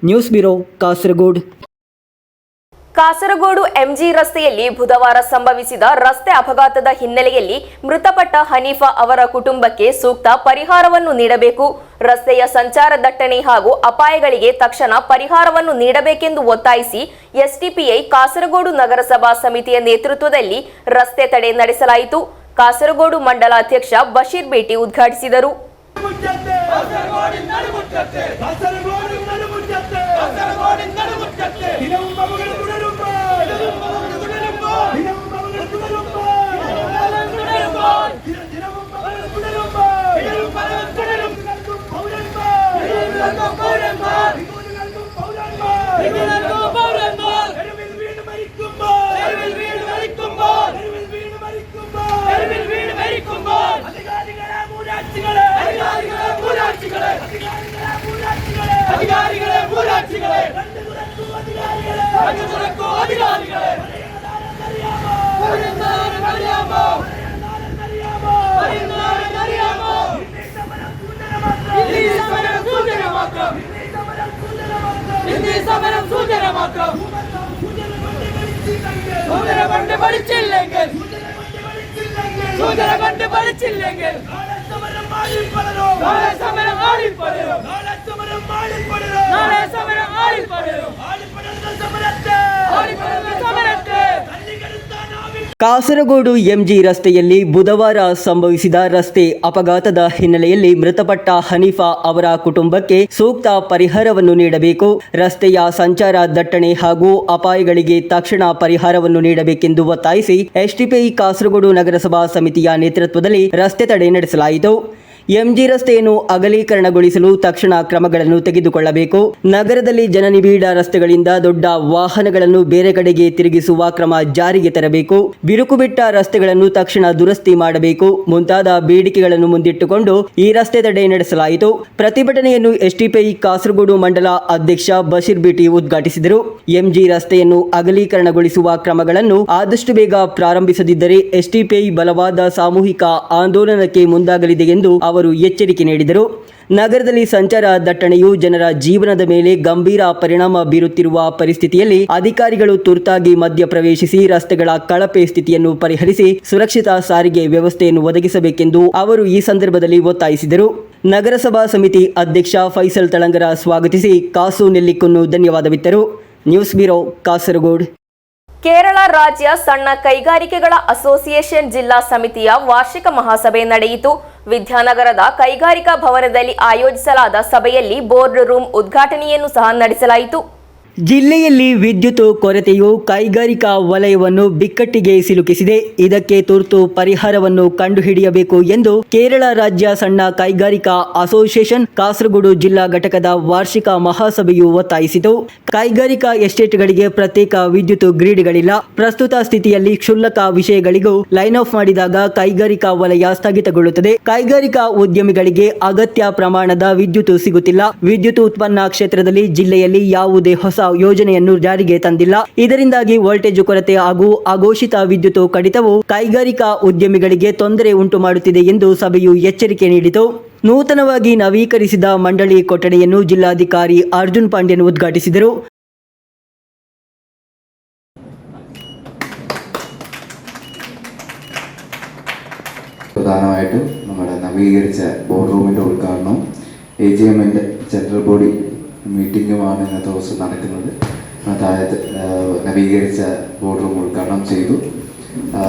News bureau, Kasaragod. Kasaragod MG ರಸ್ತೆಯಲ್ಲಿ ಬುಧವಾರ ಸಂಭವಿಸಿದ ರಸ್ತೆ ಅಪಘಾತದ ಹಿನ್ನೆಲೆಯಲ್ಲಿ ಮೃತಪಟ್ಟ ಹನೀಫಾ ಅವರ ಕುಟುಂಬಕ್ಕೆ ಸೂಕ್ತ ಪರಿಹಾರವನ್ನು ನೀಡಬೇಕು. ರಸ್ತೆಯ ಸಂಚಾರ ದಟ್ಟಣೆ ಹಾಗೂ ಅಪಾಯಗಳಿಗೆ ತಕ್ಷಣ ಪರಿಹಾರವನ್ನು ನೀಡಬೇಕೆಂದು ಒತ್ತಾಯಿಸಿ ಎಸ್ಡಿಪಿಐ ಕಾಸರಗೋಡು ನಗರಸಭಾ ಸಮಿತಿಯ ನೇತೃತ್ವದಲ್ಲಿ ರಸ್ತೆ ತಡೆ ನಡೆಸಲಾಯಿತು. ಕಾಸರಗೋಡು ಮಂಡಲ ಅಧ್ಯಕ್ಷ ಬಶೀರ್ ಬೇಟಿ ಉದ್ಘಾಟಿಸಿದರು. ಕಾಸರಗೋಡು ಎಂಜಿ ರಸ್ತೆಯಲ್ಲಿ ಬುಧವಾರ ಸಂಭವಿಸಿದ ರಸ್ತೆ ಅಪಘಾತದ ಹಿನ್ನೆಲೆಯಲ್ಲಿ ಮೃತಪಟ್ಟ ಹನೀಫಾ ಅವರ ಕುಟುಂಬಕ್ಕೆ ಸೂಕ್ತ ಪರಿಹಾರವನ್ನು ನೀಡಬೇಕು. ರಸ್ತೆಯ ಸಂಚಾರ ದಟ್ಟಣೆ ಹಾಗೂ ಅಪಾಯಗಳಿಗೆ ತಕ್ಷಣ ಪರಿಹಾರವನ್ನು ನೀಡಬೇಕೆಂದು ಒತ್ತಾಯಿಸಿ ಎಸ್ಟಿಪಿಐ ಕಾಸರಗೋಡು ನಗರಸಭಾ ಸಮಿತಿಯ ನೇತೃತ್ವದಲ್ಲಿ ರಸ್ತೆ ತಡೆ ನಡೆಸಲಾಯಿತು. ಎಂಜಿ ರಸ್ತೆಯನ್ನು ಅಗಲೀಕರಣಗೊಳಿಸಲು ತಕ್ಷಣ ಕ್ರಮಗಳನ್ನು ತೆಗೆದುಕೊಳ್ಳಬೇಕು. ನಗರದಲ್ಲಿ ಜನನಿಬಿಡ ರಸ್ತೆಗಳಿಂದ ದೊಡ್ಡ ವಾಹನಗಳನ್ನು ಬೇರೆ ಕಡೆಗೆ ತಿರುಗಿಸುವ ಕ್ರಮ ಜಾರಿಗೆ ತರಬೇಕು. ಬಿರುಕು ಬಿಟ್ಟ ರಸ್ತೆಗಳನ್ನು ತಕ್ಷಣ ದುರಸ್ತಿ ಮಾಡಬೇಕು. ಮುಂತಾದ ಬೇಡಿಕೆಗಳನ್ನು ಮುಂದಿಟ್ಟುಕೊಂಡು ಈ ರಸ್ತೆ ತಡೆ ನಡೆಸಲಾಯಿತು. ಪ್ರತಿಭಟನೆಯನ್ನು ಎಸ್ಟಿಪಿಐ ಕಾಸರಗೋಡು ಮಂಡಲ ಅಧ್ಯಕ್ಷ ಬಶೀರ್ ಬಿಟಿ ಉದ್ಘಾಟಿಸಿದರು. ಎಂಜಿ ರಸ್ತೆಯನ್ನು ಅಗಲೀಕರಣಗೊಳಿಸುವ ಕ್ರಮಗಳನ್ನು ಆದಷ್ಟು ಬೇಗ ಪ್ರಾರಂಭಿಸದಿದ್ದರೆ ಎಸ್ಟಿಪಿಐ ಬಲವಾದ ಸಾಮೂಹಿಕ ಆಂದೋಲನಕ್ಕೆ ಮುಂದಾಗಲಿದೆ ಎಂದು ಅವರು ಎಚ್ಚರಿಕೆ ನೀಡಿದರು. ನಗರದಲ್ಲಿ ಸಂಚಾರ ದಟ್ಟಣೆಯು ಜನರ ಜೀವನದ ಮೇಲೆ ಗಂಭೀರ ಪರಿಣಾಮ ಬೀರುತ್ತಿರುವ ಪರಿಸ್ಥಿತಿಯಲ್ಲಿ ಅಧಿಕಾರಿಗಳು ತುರ್ತಾಗಿ ಮಧ್ಯ ಪ್ರವೇಶಿಸಿ ರಸ್ತೆಗಳ ಕಳಪೆ ಸ್ಥಿತಿಯನ್ನು ಪರಿಹರಿಸಿ ಸುರಕ್ಷಿತ ಸಾರಿಗೆ ವ್ಯವಸ್ಥೆಯನ್ನು ಒದಗಿಸಬೇಕೆಂದು ಅವರು ಈ ಸಂದರ್ಭದಲ್ಲಿ ಒತ್ತಾಯಿಸಿದರು. ನಗರಸಭಾ ಸಮಿತಿ ಅಧ್ಯಕ್ಷ ಫೈಸಲ್ ತಳಂಗರ ಸ್ವಾಗತಿಸಿ ಕಾಸು ನೆಲ್ಲಿಕ್ಕನ್ನು ಧನ್ಯವಾದವಿತ್ತರು. News bureau Kasaragod. ಕೇರಳ ರಾಜ್ಯ ಸಣ್ಣ ಕೈಗಾರಿಕೆಗಳ ಅಸೋಸಿಯೇಷನ್ ಜಿಲ್ಲಾ ಸಮಿತಿಯ ವಾರ್ಷಿಕ ಮಹಾಸಭೆ ನಡೆಯಿತು. ವಿದ್ಯಾನಗರದ ಕೈಗಾರಿಕಾ ಭವನದಲ್ಲಿ ಆಯೋಜಿಸಲಾದ ಸಭೆಯಲ್ಲಿ ಬೋರ್ಡ್ ರೂಮ್ ಉದ್ಘಾಟನೆಯನ್ನು ಸಹ ನಡೆಸಲಾಯಿತು. ಜಿಲ್ಲೆಯಲ್ಲಿ ವಿದ್ಯುತ್ ಕೊರತೆಯು ಕೈಗಾರಿಕಾ ವಲಯವನ್ನು ಬಿಕ್ಕಟ್ಟಿಗೆ ಸಿಲುಕಿಸಿದೆ. ಇದಕ್ಕೆ ತುರ್ತು ಪರಿಹಾರವನ್ನು ಕಂಡುಹಿಡಿಯಬೇಕು ಎಂದು ಕೇರಳ ರಾಜ್ಯ ಸಣ್ಣ ಕೈಗಾರಿಕಾ ಅಸೋಸಿಯೇಷನ್ ಕಾಸರಗೋಡು ಜಿಲ್ಲಾ ಘಟಕದ ವಾರ್ಷಿಕ ಮಹಾಸಭೆಯು ಒತ್ತಾಯಿಸಿತು. ಕೈಗಾರಿಕಾ ಎಸ್ಟೇಟ್ಗಳಿಗೆ ಪ್ರತ್ಯೇಕ ವಿದ್ಯುತ್ ಗ್ರಿಡ್ಗಳಿಲ್ಲ. ಪ್ರಸ್ತುತ ಸ್ಥಿತಿಯಲ್ಲಿ ಕ್ಷುಲ್ಲಕ ವಿಷಯಗಳಿಗೂ ಲೈನ್ ಆಫ್ ಮಾಡಿದಾಗ ಕೈಗಾರಿಕಾ ವಲಯ ಸ್ಥಗಿತಗೊಳ್ಳುತ್ತದೆ. ಕೈಗಾರಿಕಾ ಉದ್ಯಮಿಗಳಿಗೆ ಅಗತ್ಯ ಪ್ರಮಾಣದ ವಿದ್ಯುತ್ ಸಿಗುತ್ತಿಲ್ಲ. ವಿದ್ಯುತ್ ಉತ್ಪನ್ನ ಕ್ಷೇತ್ರದಲ್ಲಿ ಜಿಲ್ಲೆಯಲ್ಲಿ ಯಾವುದೇ ಹೊಸ ಯೋಜನೆಯನ್ನು ಜಾರಿಗೆ ತಂದಿಲ್ಲ. ಇದರಿಂದಾಗಿ ವೋಲ್ಟೇಜ್ ಕೊರತೆ ಹಾಗೂ ಅಘೋಷಿತ ವಿದ್ಯುತ್ ಕಡಿತವು ಕೈಗಾರಿಕಾ ಉದ್ಯಮಿಗಳಿಗೆ ತೊಂದರೆ ಉಂಟು ಮಾಡುತ್ತಿದೆ ಎಂದು ಸಭೆಯು ಎಚ್ಚರಿಕೆ ನೀಡಿತು. ನೂತನವಾಗಿ ನವೀಕರಿಸಿದ ಮಂಡಳಿ ಕೊಠಡಿಯನ್ನು ಜಿಲ್ಲಾಧಿಕಾರಿ ಅರ್ಜುನ್ ಪಾಂಡ್ಯನ್ ಉದ್ಘಾಟಿಸಿದರು. പ്രധാനമായിട്ടും നമ്മുടെ നവീകരിച്ച ബോർഡ് റൂമിൻ്റെ ഉദ്ഘാടനവും AGMൻ്റെ ജനറൽ ബോഡി മീറ്റിംഗുമാണ് ഇന്നത്തെ ദിവസം നടക്കുന്നത്. അതായത് നവീകരിച്ച ബോർഡ് റൂം ഉദ്ഘാടനം ചെയ്തു.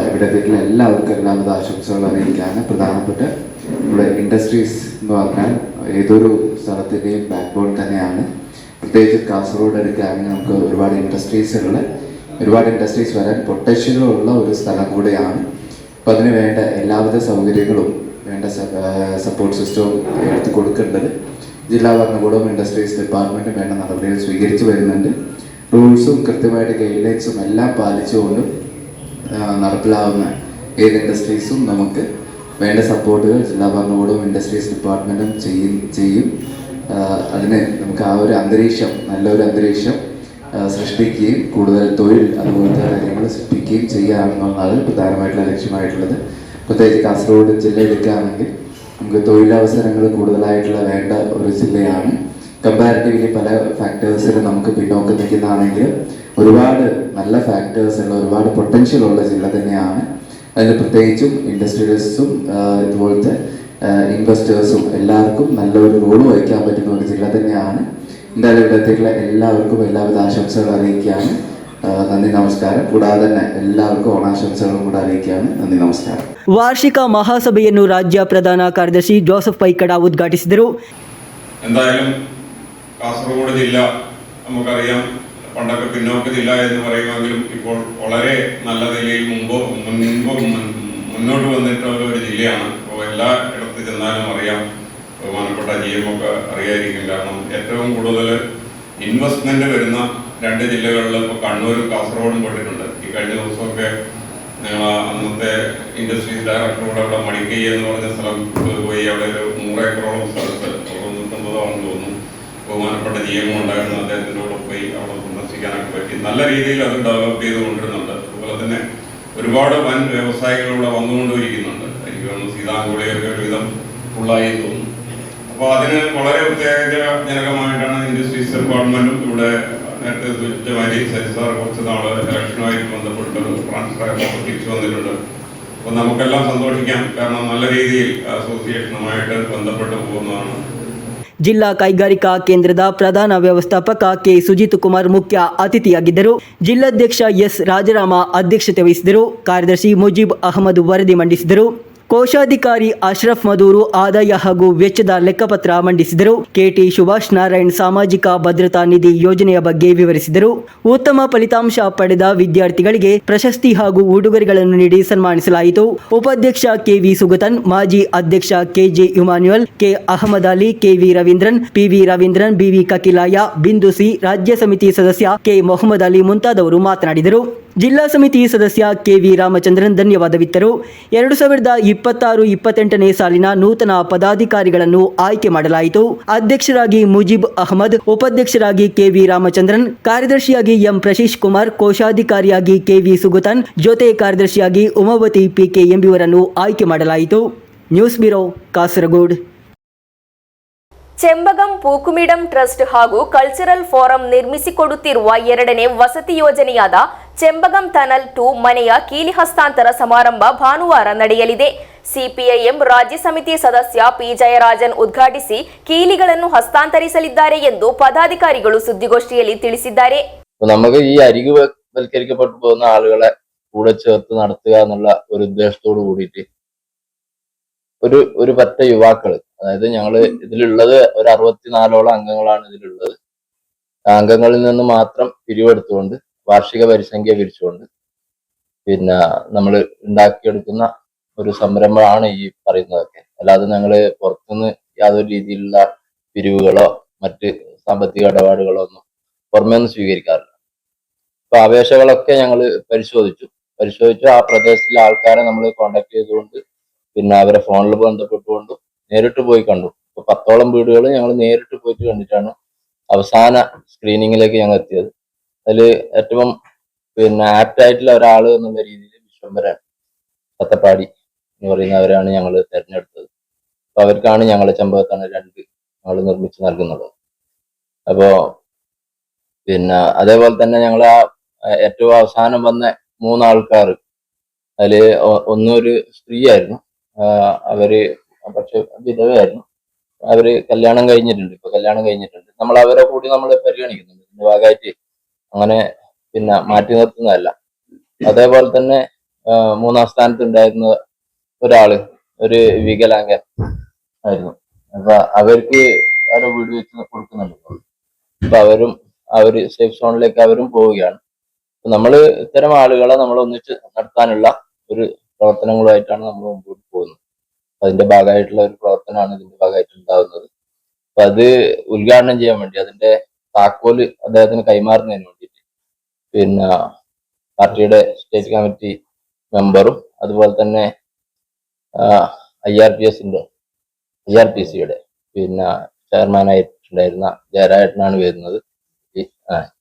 ഇവിടത്തേക്കുള്ള എല്ലാവർക്കും എല്ലാവിധ ആശംസകൾ അറിയിക്കുകയാണ്. പ്രധാനപ്പെട്ട ഇവിടെ ഇൻഡസ്ട്രീസ് എന്ന് പറഞ്ഞാൽ ഏതൊരു സ്ഥലത്തിൻ്റെയും ബാക്ക് ബോൺ തന്നെയാണ്. പ്രത്യേകിച്ച് കാസർഗോഡ് എടുക്കുകയാണെങ്കിൽ നമുക്ക് ഒരുപാട് ഇൻഡസ്ട്രീസ് വരാൻ പൊട്ടൻഷ്യലുള്ള ഒരു സ്ഥലം കൂടെയാണ്. അപ്പോൾ അതിന് വേണ്ട എല്ലാവിധ സൗകര്യങ്ങളും വേണ്ട സപ്പോർട്ട് സിസ്റ്റവും എടുത്തു കൊടുക്കേണ്ടത് ജില്ലാ ഭരണകൂടവും ഇൻഡസ്ട്രീസ് ഡിപ്പാർട്ട്മെൻറ്റും വേണ്ട നടപടികൾ സ്വീകരിച്ചു വരുന്നുണ്ട്. റൂൾസും കൃത്യമായിട്ട് ഗൈഡ്ലൈൻസും എല്ലാം പാലിച്ചുകൊണ്ടും നടപ്പിലാവുന്ന ഏത് ഇൻഡസ്ട്രീസും നമുക്ക് വേണ്ട സപ്പോർട്ടുകൾ ജില്ലാ ഭരണകൂടവും ഇൻഡസ്ട്രീസ് ഡിപ്പാർട്ട്മെൻറ്റും ചെയ്യും. അതിന് നമുക്ക് ആ ഒരു അന്തരീക്ഷം നല്ലൊരു അന്തരീക്ഷം സൃഷ്ടിക്കുകയും കൂടുതൽ തൊഴിൽ അതുപോലത്തെ കാര്യങ്ങൾ സൃഷ്ടിക്കുകയും ചെയ്യുകയാണെന്നുള്ളതാണ് പ്രധാനമായിട്ടുള്ള ലക്ഷ്യമായിട്ടുള്ളത്. പ്രത്യേകിച്ച് കാസർഗോഡ് ജില്ലയിലേക്കാണെങ്കിൽ നമുക്ക് തൊഴിലവസരങ്ങൾ കൂടുതലായിട്ടുള്ള വേണ്ട ഒരു ജില്ലയാണ്. കമ്പാരിറ്റീവ്ലി പല ഫാക്ടേഴ്സിലും നമുക്ക് പിന്നോക്കം നിൽക്കുന്നതാണെങ്കിൽ ഒരുപാട് നല്ല ഫാക്ടേഴ്സുള്ള ഒരുപാട് പൊട്ടൻഷ്യലുള്ള ജില്ല തന്നെയാണ്. അതിൽ പ്രത്യേകിച്ചും ഇൻഡസ്ട്രിയലിസ്റ്റും ഇതുപോലത്തെ ഇൻവെസ്റ്റേഴ്സും എല്ലാവർക്കും നല്ലൊരു റോള് വഹിക്കാൻ പറ്റുന്ന ഒരു ജില്ല തന്നെയാണ്. എന്തായാലും ഇവിടത്തേക്കുള്ള എല്ലാവർക്കും എല്ലാവിധ ആശംസകൾ അറിയിക്കുകയാണ്. നന്ദി നമസ്കാരം. കൂടാതെ തന്നെ എല്ലാവർക്കും ഓണാശംസകളും കൂടെ അറിയിക്കുകയാണ്. നന്ദി നമസ്കാരം. ವಾರ್ಷಿಕ ಮಹಾಸಭೆಯನ್ನು ರಾಜ್ಯ ಪ್ರಧಾನ ಕಾರ್ಯದರ್ಶಿ ಜೋಸೆಫ್ ಪೈಕಡ ಉದ್ಘಾಟಿಸಿದರು. എന്തായാലും കാസർഗോഡ് ജില്ല നമുക്കറിയാം പണ്ടൊക്കെ പിന്നോക്ക ജില്ല എന്ന് പറയുമെങ്കിലും ഇപ്പോൾ വളരെ നല്ല നിലയിൽ മുന്നോട്ട് വന്നിട്ടുള്ള ഒരു ജില്ലയാണ്. അപ്പോൾ എല്ലാ ഇടത്ത് ചെന്നാലും അറിയാം, ബഹുമാനപ്പെട്ട GM ഒക്കെ അറിയായിരിക്കും. കാരണം ഏറ്റവും കൂടുതൽ ഇൻവെസ്റ്റ്മെന്റ് വരുന്ന രണ്ട് ജില്ലകളിൽ ഇപ്പോൾ കണ്ണൂരും കാസർഗോഡും പെട്ടിട്ടുണ്ട്. ഈ കഴിഞ്ഞ ദിവസമൊക്കെ അന്നത്തെ ഇൻഡസ്ട്രീസ് ഡയറക്ടറോട് അവിടെ മടിക്കൈ എന്ന് പറഞ്ഞ സ്ഥലം പോയി അവിടെ ഒരു 100 ഏക്കറോളം സ്ഥലത്ത് 99 ആണെന്ന് തോന്നുന്നു ബഹുമാനപ്പെട്ട GM ഉണ്ടായിരുന്നു. അദ്ദേഹത്തിൻ്റെ കൂടെ പോയി അവിടെ സന്ദർശിക്കാനൊക്കെ പറ്റി. നല്ല രീതിയിൽ അത് ഡെവലപ്പ് ചെയ്തുകൊണ്ടിരുന്നുണ്ട്. അതുപോലെ തന്നെ ഒരുപാട് വൻ വ്യവസായികളിവിടെ വന്നുകൊണ്ടിരിക്കുന്നുണ്ട്. എനിക്ക് തോന്നുന്നു സീതാങ്കുളിയൊക്കെ ഒരുവിധം ഫുള്ളായി തോന്നുന്നു. അപ്പോൾ അതിന് വളരെ ഉത്തേജനകമായിട്ടാണ് ഇൻഡസ്ട്രീസ് ഡിപ്പാർട്ട്മെന്റും ഇവിടെ നേരത്തെ സൂചിപ്പിച്ച സരിസാർ കുറച്ച് നാള് ഇലക്ഷനുമായിട്ട് ബന്ധപ്പെട്ട് ട്രാൻസ്ഫർ തിരിച്ചു വന്നിട്ടുണ്ട്. അപ്പോൾ നമുക്കെല്ലാം സന്തോഷിക്കാം. കാരണം നല്ല രീതിയിൽ അസോസിയേഷനുമായിട്ട് ബന്ധപ്പെട്ട് പോകുന്നതാണ്. ಜಿಲ್ಲಾ ಕೈಗಾರಿಕಾ ಕೇಂದ್ರದ ಪ್ರಧಾನ ವ್ಯವಸ್ಥಾಪಕ ಕೆ ಸುಜಿತ್ ಕುಮಾರ್ ಮುಖ್ಯ ಅತಿಥಿಯಾಗಿದ್ದರು. ಜಿಲ್ಲಾಧ್ಯಕ್ಷ ಎಸ್ ರಾಜರಾಮ ಅಧ್ಯಕ್ಷತೆ ವಹಿಸಿದರು. ಕಾರ್ಯದರ್ಶಿ ಮುಜೀಬ್ ಅಹಮದ್ ವರದಿ ಮಂಡಿಸಿದರು. ಕೋಶಾಧಿಕಾರಿ ಅಶ್ರಫ್ ಮಧೂರು ಆದಾಯ ಹಾಗೂ ವೆಚ್ಚದ ಲೆಕ್ಕಪತ್ರ ಮಂಡಿಸಿದರು. ಕೆಟಿ ಸುಭಾಷ್ ನಾರಾಯಣ್ ಸಾಮಾಜಿಕ ಭದ್ರತಾ ನಿಧಿ ಯೋಜನೆಯ ಬಗ್ಗೆ ವಿವರಿಸಿದರು. ಉತ್ತಮ ಫಲಿತಾಂಶ ಪಡೆದ ವಿದ್ಯಾರ್ಥಿಗಳಿಗೆ ಪ್ರಶಸ್ತಿ ಹಾಗೂ ಉಡುಗೊರೆಗಳನ್ನು ನೀಡಿ ಸನ್ಮಾನಿಸಲಾಯಿತು. ಉಪಾಧ್ಯಕ್ಷ ಕೆವಿ ಸುಗತನ್, ಮಾಜಿ ಅಧ್ಯಕ್ಷ KJ Emmanuel, K Ahmed Ali, KV Raveendran, PV Raveendran, BV Kakkilaya, Bindu C, ರಾಜ್ಯ ಸಮಿತಿ ಸದಸ್ಯ ಕೆ ಮೊಹಮ್ಮದ್ ಅಲಿ ಮುಂತಾದವರು ಮಾತನಾಡಿದರು. ಜಿಲ್ಲಾ ಸಮಿತಿ ಸದಸ್ಯ ಕೆವಿ ರಾಮಚಂದ್ರನ್ ಧನ್ಯವಾದವಿತ್ತರು. 2026-28ನೇ ಸಾಲಿನ ನೂತನ ಪದಾಧಿಕಾರಿಗಳನ್ನು ಆಯ್ಕೆ ಮಾಡಲಾಯಿತು. ಅಧ್ಯಕ್ಷರಾಗಿ ಮುಜೀಬ್ ಅಹಮದ್, ಉಪಾಧ್ಯಕ್ಷರಾಗಿ ಕೆವಿ ರಾಮಚಂದ್ರನ್, ಕಾರ್ಯದರ್ಶಿಯಾಗಿ ಎಂ ಪ್ರಶೀಶ್ ಕುಮಾರ್, ಕೋಶಾಧಿಕಾರಿಯಾಗಿ ಕೆವಿ ಸುಗತನ್, ಜೊತೆ ಕಾರ್ಯದರ್ಶಿಯಾಗಿ ಉಮಾವತಿ ಪಿಕೆ ಎಂಬಿಯವರನ್ನು ಆಯ್ಕೆ ಮಾಡಲಾಯಿತು. News bureau, Kasaragod. Chembagam Pookumidam trust ಹಾಗೂ ಕಲ್ಚರಲ್ ಫೋರಂ ನಿರ್ಮಿಸಿಕೊಡುತ್ತಿರುವ 2ನೇ ವಸತಿ ಯೋಜನೆಯಾದ ಚೆಂಬಗಂ ಟನಲ್ 2 ಮನೆಯ ಕೀಲಿ ಹಸ್ತಾಂತರ ಸಮಾರಂಭ ಭಾನುವಾರ ನಡೆಯಲಿದೆ. ಸಿಪಿಐಎಂ ರಾಜ್ಯ ಸಮಿತಿ ಸದಸ್ಯ ಪಿ ಜಯರಾಜನ್ ಉದ್ಘಾಟಿಸಿ ಕೀಲಿಗಳನ್ನು ಹಸ್ತಾಂತರಿಸಲಿದ್ದಾರೆ ಎಂದು ಪದಾಧಿಕಾರಿಗಳು ಸುದ್ದಿಗೋಷ್ಠಿಯಲ್ಲಿ ತಿಳಿಸಿದ್ದಾರೆ. നമുക്ക് ഈ അരികുവൽക്കരിക്കപ്പെട്ടു പോകുന്ന ആളുകളെ കൂടെ ചേർത്ത് നടത്തുക എന്നുള്ള ഒരു ഉദ്ദേശത്തോട് കൂടിയിട്ട് ഒരു പറ്റ യുവാക്കള്, അതായത് ഞങ്ങള് ഇതിലുള്ളത് ഒരു 64ഓളം അംഗങ്ങളാണ് ഇതിലുള്ളത്. ആ അംഗങ്ങളിൽ നിന്ന് മാത്രം പിരിവെടുത്തുകൊണ്ട് വാർഷിക പരിസംഖ്യ പിരിച്ചുകൊണ്ട് പിന്നെ നമ്മൾ ഉണ്ടാക്കിയെടുക്കുന്ന ഒരു സംരംഭമാണ് ഈ പറയുന്നതൊക്കെ. അല്ലാതെ ഞങ്ങള് പുറത്തുനിന്ന് യാതൊരു രീതിയിലുള്ള പിരിവുകളോ മറ്റ് സാമ്പത്തിക ഇടപാടുകളോ ഒന്നും പുറമേ ഒന്നും സ്വീകരിക്കാറില്ല. അപ്പൊ അപേക്ഷകളൊക്കെ ഞങ്ങൾ പരിശോധിച്ചു ആ പ്രദേശത്തിലെ ആൾക്കാരെ നമ്മൾ കോണ്ടാക്ട് ചെയ്തുകൊണ്ട് പിന്നെ അവരെ ഫോണിൽ ബന്ധപ്പെട്ടുകൊണ്ടും നേരിട്ട് പോയി കണ്ടു. ഇപ്പൊ 10ഓളം വീടുകൾ ഞങ്ങൾ നേരിട്ട് പോയിട്ട് കണ്ടിട്ടാണ് അവസാന സ്ക്രീനിങ്ങിലേക്ക് ഞങ്ങൾ എത്തിയത്. അതിൽ ഏറ്റവും പിന്നെ ആപ്റ്റ് ആയിട്ടുള്ള ഒരാൾ എന്നുള്ള രീതിയിൽ വിശ്വംഭരൻ പത്തപ്പാടി എന്ന് പറയുന്നവരാണ് ഞങ്ങൾ തിരഞ്ഞെടുത്തത്. അപ്പൊ അവർക്കാണ് ഞങ്ങൾ ചെമ്പകത്താണ് 2 ഞങ്ങൾ നിർമ്മിച്ച് നൽകുന്നത്. അപ്പോ പിന്നെ അതേപോലെ തന്നെ ഞങ്ങൾ ആ ഏറ്റവും അവസാനം വന്ന 3 ആൾക്കാർ, അതില് ഒന്നൊരു സ്ത്രീയായിരുന്നു. അവര് പക്ഷെ വിധവയായിരുന്നു. അവര് കല്യാണം കഴിഞ്ഞിട്ടുണ്ട്. നമ്മൾ അവരെ കൂടി നമ്മൾ പരിഗണിക്കുന്നുണ്ട്. ഇതിന്റെ ഭാഗമായിട്ട് അങ്ങനെ പിന്നെ മാറ്റി നിർത്തുന്നതല്ല. അതേപോലെ തന്നെ 3ാം സ്ഥാനത്ത് ഉണ്ടായിരുന്ന ഒരാള് ഒരു വികലാംഗൻ ആയിരുന്നു. അപ്പൊ അവർക്ക് അവരെ വീട് വെച്ച് കൊടുക്കുന്നുണ്ട്. അപ്പൊ അവര് സേഫ് സോണിലേക്ക് അവരും പോവുകയാണ്. നമ്മള് ഇത്തരം ആളുകളെ നമ്മൾ ഒന്നിച്ച് നടത്താനുള്ള ഒരു പ്രവർത്തനങ്ങളുമായിട്ടാണ് നമ്മൾ മുമ്പോട്ട് പോകുന്നത്. അതിന്റെ ഭാഗമായിട്ടുള്ള ഒരു പ്രവർത്തനമാണ് ഇതിന്റെ ഭാഗമായിട്ട് ഉണ്ടാകുന്നത്. അപ്പൊ അത് ഉദ്ഘാടനം ചെയ്യാൻ വേണ്ടി അതിന്റെ താക്കോല് അദ്ദേഹത്തിന് കൈമാറുന്നതിന് വേണ്ടിയിട്ട് പിന്നെ പാർട്ടിയുടെ സ്റ്റേറ്റ് കമ്മിറ്റി മെമ്പറും അതുപോലെ തന്നെ IRPCയുടെ പിന്നെ ചെയർമാനായിട്ടുണ്ടായിരുന്ന ജയരാജനാണ് വരുന്നത്.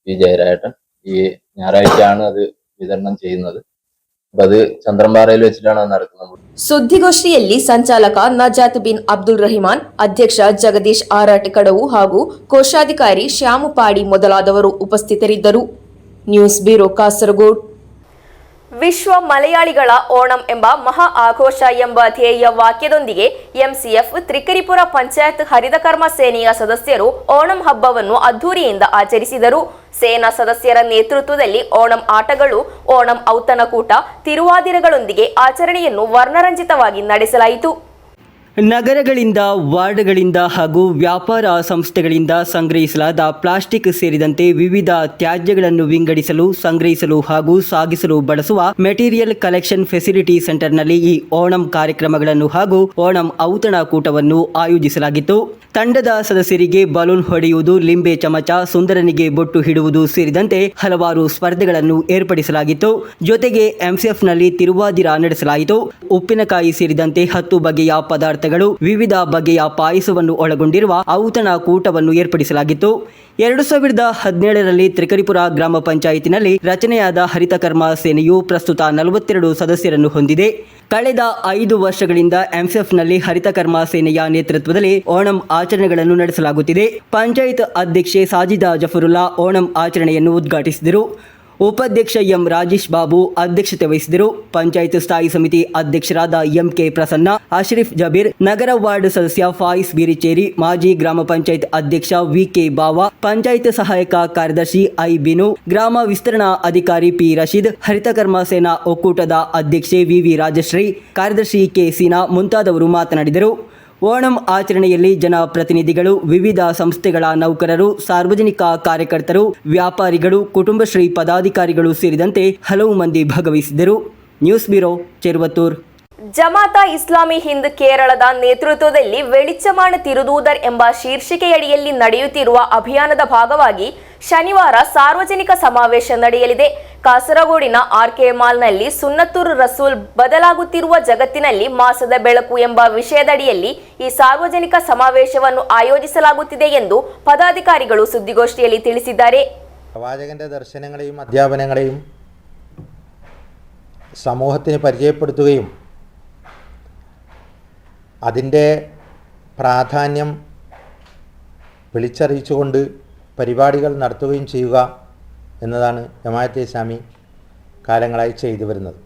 പി ജയരാജൻ ഈ ഞായറാഴ്ചയാണ് അത് വിതരണം ചെയ്യുന്നത്. അപ്പൊ അത് ചന്ദ്രൻപാറയിൽ വെച്ചിട്ടാണ് അത് നടക്കുന്നത്. ಸುದ್ದಿಗೋಷ್ಠಿಯಲ್ಲಿ ಸಂಚಾಲಕ ನಜಾತ್ ಬಿನ್ ಅಬ್ದುಲ್ ರಹಿಮಾನ್, ಅಧ್ಯಕ್ಷ ಜಗದೀಶ್ ಆರಾಟ್ ಕಡವು ಹಾಗೂ ಕೋಶಾಧಿಕಾರಿ ಶ್ಯಾಮು ಪಾಡಿ ಮೊದಲಾದವರು ಉಪಸ್ಥಿತರಿದ್ದರು. News bureau, Kasaragod. ವಿಶ್ವ ಮಲಯಾಳಿಗಳ ಓಣಂ ಎಂಬ ಮಹಾ ಆಘೋಷ ಎಂಬ ಧ್ಯೇಯ ವಾಕ್ಯದೊಂದಿಗೆ ಎಂಸಿಎಫ್ ತ್ರಿಕರಿಪುರ ಪಂಚಾಯತ್ ಹರಿತ ಕರ್ಮ ಸೇನೆಯ ಸದಸ್ಯರು ಓಣಂ ಹಬ್ಬವನ್ನು ಅದ್ದೂರಿಯಿಂದ ಆಚರಿಸಿದರು. ಸೇನಾ ಸದಸ್ಯರ ನೇತೃತ್ವದಲ್ಲಿ ಓಣಂ ಆಟಗಳು, ಓಣಂ ಔತಣಕೂಟ, ತಿರುವಾದಿರಗಳೊಂದಿಗೆ ಆಚರಣೆಯನ್ನು ವರ್ಣರಂಜಿತವಾಗಿ ನಡೆಸಲಾಯಿತು. ನಗರಗಳಿಂದ, ವಾರ್ಡ್ಗಳಿಂದ ಹಾಗೂ ವ್ಯಾಪಾರ ಸಂಸ್ಥೆಗಳಿಂದ ಸಂಗ್ರಹಿಸಲಾದ ಪ್ಲಾಸ್ಟಿಕ್ ಸೇರಿದಂತೆ ವಿವಿಧ ತ್ಯಾಜ್ಯಗಳನ್ನು ವಿಂಗಡಿಸಲು, ಸಂಗ್ರಹಿಸಲು ಹಾಗೂ ಸಾಗಿಸಲು ಬಳಸುವ ಮೆಟೀರಿಯಲ್ ಕಲೆಕ್ಷನ್ ಫೆಸಿಲಿಟಿ ಸೆಂಟರ್ನಲ್ಲಿ ಈ ಓಣಂ ಕಾರ್ಯಕ್ರಮಗಳನ್ನು ಹಾಗೂ ಓಣಂ ಔತಣಕೂಟವನ್ನು ಆಯೋಜಿಸಲಾಗಿತ್ತು. ತಂಡದ ಸದಸ್ಯರಿಗೆ ಬಲೂನ್ ಹೊಡೆಯುವುದು, ಲಿಂಬೆ ಚಮಚ, ಸುಂದರನಿಗೆ ಬೊಟ್ಟು ಹಿಡುವುದು ಸೇರಿದಂತೆ ಹಲವಾರು ಸ್ಪರ್ಧೆಗಳನ್ನು ಏರ್ಪಡಿಸಲಾಗಿತ್ತು. ಜೊತೆಗೆ ಎಂಸಿಎಫ್ನಲ್ಲಿ ತಿರುವಾದಿರ ನಡೆಸಲಾಯಿತು. ಉಪ್ಪಿನಕಾಯಿ ಸೇರಿದಂತೆ 10 ಬಗೆಯ ಪದಾರ್ಥಗಳು, ವಿವಿಧ ಬಗೆಯ ಪಾಯಸವನ್ನು ಒಳಗೊಂಡಿರುವ ಔತಣಕೂಟವನ್ನು ಏರ್ಪಡಿಸಲಾಗಿತ್ತು. 2017ರಲ್ಲಿ ತ್ರಿಕರಿಪುರ ಗ್ರಾಮ ಪಂಚಾಯಿತಿನಲ್ಲಿ ರಚನೆಯಾದ ಹರಿತ ಕರ್ಮ ಸೇನೆಯು ಪ್ರಸ್ತುತ 42 ಸದಸ್ಯರನ್ನು ಹೊಂದಿದೆ. ಕಳೆದ 5 ವರ್ಷಗಳಿಂದ ಎಂಸಿಎಫ್ನಲ್ಲಿ ಹರಿತ ಕರ್ಮ ಸೇನೆಯ ನೇತೃತ್ವದಲ್ಲಿ ಓಣಂ ಆಚರಣೆಗಳನ್ನು ನಡೆಸಲಾಗುತ್ತಿದೆ. ಪಂಚಾಯತ್ ಅಧ್ಯಕ್ಷೆ ಸಾಜಿದಾ ಜಫರುಲ್ಲಾ ಓಣಂ ಆಚರಣೆಯನ್ನು ಉದ್ಘಾಟಿಸಿದರು. ಉಪಾಧ್ಯಕ್ಷ ಎಂ ರಾಜೇಶ್ ಬಾಬು ಅಧ್ಯಕ್ಷತೆ ವಹಿಸಿದರು. ಪಂಚಾಯತ್ ಸ್ಥಾಯಿ ಸಮಿತಿ ಅಧ್ಯಕ್ಷರಾದ ಎಂಕೆ ಪ್ರಸನ್ನ, ಅಶ್ರೀಫ್ ಜಬೀರ್, ನಗರ ವಾರ್ಡ್ ಸದಸ್ಯ ಫಾಯಿಸ್ ಬೀರಿಚೇರಿ, ಮಾಜಿ ಗ್ರಾಮ ಪಂಚಾಯತ್ ಅಧ್ಯಕ್ಷ ವಿಕೆ ಬಾವಾ, ಪಂಚಾಯತ್ ಸಹಾಯಕ ಕಾರ್ಯದರ್ಶಿ ಐ ಬಿನು, ಗ್ರಾಮ ವಿಸ್ತರಣಾ ಅಧಿಕಾರಿ ಪಿ ರಶೀದ್, ಹರಿತ ಕರ್ಮ ಸೇನಾ ಒಕ್ಕೂಟದ ಅಧ್ಯಕ್ಷೆ ವಿವಿ ರಾಜಶ್ರೀ, ಕಾರ್ಯದರ್ಶಿ ಕೆ ಸೀನಾ ಮುಂತಾದವರು ಮಾತನಾಡಿದರು. ಓಣಂ ಆಚರಣೆಯಲ್ಲಿ ಜನಪ್ರತಿನಿಧಿಗಳು, ವಿವಿಧ ಸಂಸ್ಥೆಗಳ ನೌಕರರು, ಸಾರ್ವಜನಿಕ ಕಾರ್ಯಕರ್ತರು, ವ್ಯಾಪಾರಿಗಳು, ಕುಟುಂಬಶ್ರೀ ಪದಾಧಿಕಾರಿಗಳು ಸೇರಿದಂತೆ ಹಲವು ಮಂದಿ ಭಾಗವಹಿಸಿದ್ದರು. News bureau, Cheruvathur. ಜಮಾತ ಇಸ್ಲಾಮಿ ಹಿಂದ್ ಕೇರಳದ ನೇತೃತ್ವದಲ್ಲಿ ವೆಳಿಚಮಾಣ ತಿರುದೂದರ್ ಎಂಬ ಶೀರ್ಷಿಕೆಯಡಿಯಲ್ಲಿ ನಡೆಯುತ್ತಿರುವ ಅಭಿಯಾನದ ಭಾಗವಾಗಿ ಶನಿವಾರ ಸಾರ್ವಜನಿಕ ಸಮಾವೇಶ ನಡೆಯಲಿದೆ. ಕಾಸರಗೋಡಿನ ಆರ್ಕೆ ಮಾಲ್ನಲ್ಲಿ ಸುನ್ನತುರ್ ರಸೂಲ್ ಬದಲಾಗುತ್ತಿರುವ ಜಗತ್ತಿನಲ್ಲಿ ಮಾಸದ ಬೆಳಕು ಎಂಬ ವಿಷಯದಡಿಯಲ್ಲಿ ಈ ಸಾರ್ವಜನಿಕ ಸಮಾವೇಶವನ್ನು ಆಯೋಜಿಸಲಾಗುತ್ತಿದೆ ಎಂದು ಪದಾಧಿಕಾರಿಗಳು ಸುದ್ದಿಗೋಷ್ಠಿಯಲ್ಲಿ ತಿಳಿಸಿದ್ದಾರೆ. പ്രവാചകന്റെ ദർശനങ്ങളെയും അധ്യാപനങ്ങളെയും സമൂഹത്തിന് പരിചയപ്പെടുത്തുകയും അതിൻ്റെ പ്രാധാന്യം വിളിച്ചറിയിച്ചുകൊണ്ട് പരിപാടികൾ നടത്തുകയും ചെയ്യുക എന്നതാണ് ജമാഅത്തെ ഇസ്ലാമി കാലങ്ങളായി ചെയ്തു വരുന്നത്.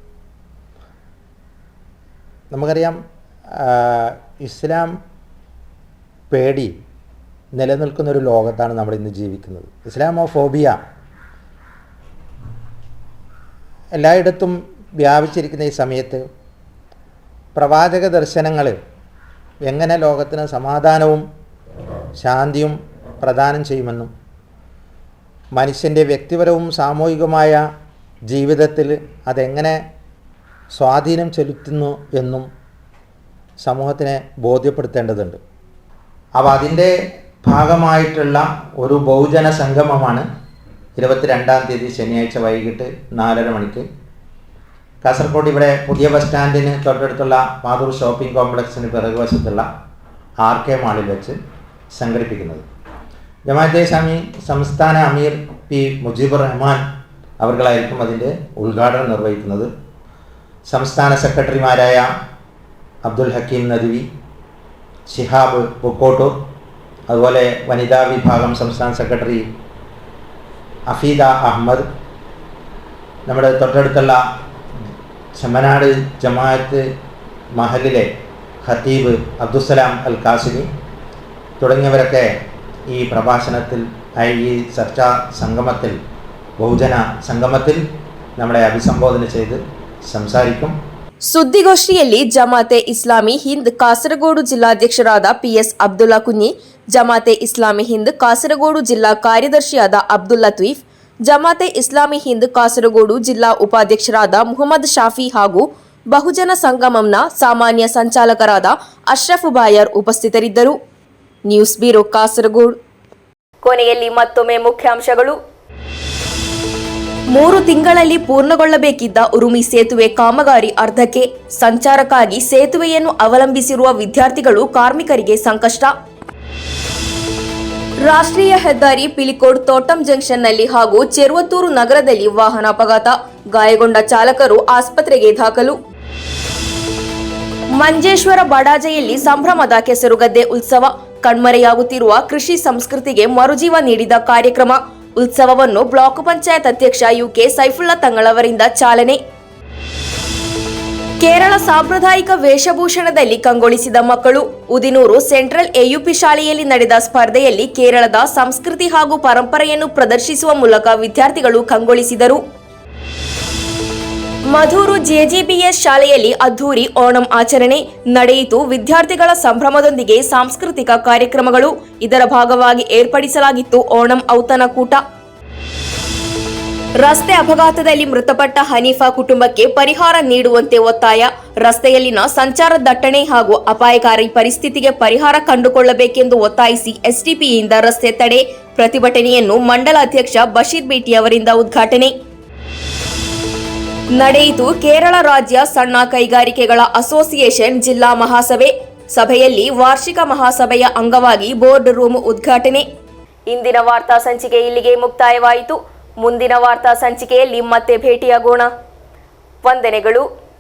നമുക്കറിയാം, ഇസ്ലാം പേടി നിലനിൽക്കുന്നൊരു ലോകത്താണ് നമ്മൾ ഇന്ന് ജീവിക്കുന്നത്. ഇസ്ലാമോഫോബിയ എല്ലായിടത്തും വ്യാപിച്ചിരിക്കുന്ന ഈ സമയത്ത് പ്രവാചക ദർശനങ്ങൾ എങ്ങനെ ലോകത്തിന് സമാധാനവും ശാന്തിയും പ്രദാനം ചെയ്യുമെന്നും മനുഷ്യൻ്റെ വ്യക്തിപരവും സാമൂഹികമായ ജീവിതത്തിൽ അതെങ്ങനെ സ്വാധീനം ചെലുത്തുന്നു എന്നും സമൂഹത്തിനെ ബോധ്യപ്പെടുത്തേണ്ടതുണ്ട്. അപ്പോൾ അതിൻ്റെ ഭാഗമായിട്ടുള്ള ഒരു ബഹുജന സംഗമമാണ് 22-ാം തീയതി ശനിയാഴ്ച വൈകിട്ട് 4:30 മണിക്ക് കാസർഗോഡ് ഇവിടെ പുതിയ ബസ് സ്റ്റാൻഡിന് തൊട്ടടുത്തുള്ള മാധൂർ ഷോപ്പിംഗ് കോംപ്ലക്സിന് പിറകുവശത്തുള്ള ആർക്കെ മാളിൽ വെച്ച് സംഘടിപ്പിക്കുന്നത്. ജമാഅത്തെ ഇസ്ലാമി സംസ്ഥാന അമീർ പി മുജീബുർ റഹ്മാൻ അവർകളായിരിക്കും അതിൻ്റെ ഉദ്ഘാടനം നിർവഹിക്കുന്നത്. സംസ്ഥാന സെക്രട്ടറിമാരായ അബ്ദുൽ ഹക്കീം നദ്വി, ശിഹാബ് പൂക്കോട്ടൂർ, അതുപോലെ വനിതാ വിഭാഗം സംസ്ഥാന സെക്രട്ടറി അഫീദ അഹമ്മദ്, നമ്മുടെ തൊട്ടടുത്തുള്ള ചെമ്മനാട് ജമാഅത്ത് മഹലിലെ ഖത്തീബ് അബ്ദുസലാം അൽ കാസിമി തുടങ്ങിയവരൊക്കെ ഈ പ്രഭാഷണത്തിൽ, ഈ ചർച്ചാ സംഗമത്തിൽ, ബഹുജന സംഗമത്തിൽ നമ്മളെ അഭിസംബോധന ചെയ്ത് സംസാരിക്കും. ಸುದ್ದಿಗೋಷ್ಠಿಯಲ್ಲಿ ಜಮಾತೆ ಇಸ್ಲಾಮಿ ಹಿಂದ್ ಕಾಸರಗೋಡು ಜಿಲ್ಲಾಧ್ಯಕ್ಷರಾದ ಪಿಎಸ್ ಅಬ್ದುಲ್ಲಾ ಕುഞ്ഞി, ಜಮಾತೆ ಇಸ್ಲಾಮಿ ಹಿಂದ್ ಕಾಸರಗೋಡು ಜಿಲ್ಲಾ ಕಾರ್ಯದರ್ಶಿಯಾದ ಅಬ್ದುಲ್ ಲತೀಫ್, ಜಮಾತೆ ಇಸ್ಲಾಮಿ ಹಿಂದ್ ಕಾಸರಗೋಡು ಜಿಲ್ಲಾ ಉಪಾಧ್ಯಕ್ಷರಾದ ಮುಹಮ್ಮದ್ ಶಾಫಿ ಹಾಗೂ ಬಹುಜನ ಸಂಗಮಂನ ಸಾಮಾನ್ಯ ಸಂಚಾಲಕರಾದ ಅಶ್ರಫ್ ಬಾಯರ್ ಉಪಸ್ಥಿತರಿದ್ದರು. News bureau, Kasaragod. ಕೊನೆಯಲ್ಲಿ ಮತ್ತೊಮ್ಮೆ ಮುಖ್ಯಾಂಶಗಳು. 3 ತಿಂಗಳಲ್ಲಿ ಪೂರ್ಣಗೊಳ್ಳಬೇಕಿದ್ದ ಉರುಮಿ ಸೇತುವೆ ಕಾಮಗಾರಿ ಅರ್ಧಕ್ಕೆ. ಸಂಚಾರಕ್ಕಾಗಿ ಸೇತುವೆಯನ್ನು ಅವಲಂಬಿಸಿರುವ ವಿದ್ಯಾರ್ಥಿಗಳು, ಕಾರ್ಮಿಕರಿಗೆ ಸಂಕಷ್ಟ. ರಾಷ್ಟ್ರೀಯ ಹೆದ್ದಾರಿ ಪಿಲಿಕೋಡ್ ತೋಟಂ ಜಂಕ್ಷನ್ನಲ್ಲಿ ಹಾಗೂ ಚೆರುವತ್ತೂರು ನಗರದಲ್ಲಿ ವಾಹನ ಅಪಘಾತ, ಗಾಯಗೊಂಡ ಚಾಲಕರು ಆಸ್ಪತ್ರೆಗೆ ದಾಖಲು. ಮಂಜೇಶ್ವರ ಬಡಾಜೆಯಲ್ಲಿ ಸಂಭ್ರಮದ ಕೆಸರುಗದ್ದೆ ಉತ್ಸವ, ಕಣ್ಮರೆಯಾಗುತ್ತಿರುವ ಕೃಷಿ ಸಂಸ್ಕೃತಿಗೆ ಮರುಜೀವ ನೀಡಿದ ಕಾರ್ಯಕ್ರಮ. ಉತ್ಸವವನ್ನು ಬ್ಲಾಕ್ ಪಂಚಾಯತ್ ಅಧ್ಯಕ್ಷ ಯುಕೆ ಸೈಫುಲ್ಲಾ ತಂಗಳವರಿಂದ ಚಾಲನೆ. ಕೇರಳ ಸಾಂಪ್ರದಾಯಿಕ ವೇಷಭೂಷಣದಲ್ಲಿ ಕಂಗೊಳಿಸಿದ ಮಕ್ಕಳು. ಉದಿನೂರು ಸೆಂಟ್ರಲ್ ಎಯುಪಿ ಶಾಲೆಯಲ್ಲಿ ನಡೆದ ಸ್ಪರ್ಧೆಯಲ್ಲಿ ಕೇರಳದ ಸಂಸ್ಕೃತಿ ಹಾಗೂ ಪರಂಪರೆಯನ್ನು ಪ್ರದರ್ಶಿಸುವ ಮೂಲಕ ವಿದ್ಯಾರ್ಥಿಗಳು ಕಂಗೊಳಿಸಿದರು. ಮಧೂರು ಜೆಜಿಬಿಎಸ್ ಶಾಲೆಯಲ್ಲಿ ಅದ್ಧೂರಿ ಓಣಂ ಆಚರಣೆ ನಡೆಯಿತು. ವಿದ್ಯಾರ್ಥಿಗಳ ಸಂಭ್ರಮದೊಂದಿಗೆ ಸಾಂಸ್ಕೃತಿಕ ಕಾರ್ಯಕ್ರಮಗಳು. ಇದರ ಭಾಗವಾಗಿ ಏರ್ಪಡಿಸಲಾಗಿತ್ತು ಓಣಂ ಔತಣಕೂಟ. ರಸ್ತೆ ಅಪಘಾತದಲ್ಲಿ ಮೃತಪಟ್ಟ ಹನೀಫಾ ಕುಟುಂಬಕ್ಕೆ ಪರಿಹಾರ ನೀಡುವಂತೆ ಒತ್ತಾಯ. ರಸ್ತೆಯಲ್ಲಿನ ಸಂಚಾರ ದಟ್ಟಣೆ ಹಾಗೂ ಅಪಾಯಕಾರಿ ಪರಿಸ್ಥಿತಿಗೆ ಪರಿಹಾರ ಕಂಡುಕೊಳ್ಳಬೇಕೆಂದು ಒತ್ತಾಯಿಸಿ ಎಸ್ಡಿಪಿಯಿಂದ ರಸ್ತೆ ತಡೆ ಪ್ರತಿಭಟನೆಯನ್ನು ಮಂಡಲ ಅಧ್ಯಕ್ಷ ಬಶೀರ್ ಬೇಟಿ ಅವರಿಂದ ಉದ್ಘಾಟನೆ. ನಡೆಯಿತು ಕೇರಳ ರಾಜ್ಯ ಸಣ್ಣ ಕೈಗಾರಿಕೆಗಳ ಅಸೋಸಿಯೇಷನ್ ಜಿಲ್ಲಾ ಮಹಾಸಭೆ. ಸಭೆಯಲ್ಲಿ ವಾರ್ಷಿಕ ಮಹಾಸಭೆಯ ಅಂಗವಾಗಿ ಬೋರ್ಡ್ ರೂಮ್ ಉದ್ಘಾಟನೆ. ಇಂದಿನ ವಾರ್ತಾ ಸಂಚಿಕೆ ಇಲ್ಲಿಗೆ ಮುಕ್ತಾಯವಾಯಿತು. ಮುಂದಿನ ವಾರ್ತಾ ಸಂಚಿಕೆಯಲ್ಲಿ ಮತ್ತೆ ಭೇಟಿಯಾಗೋಣ. ವಂದನೆಗಳು.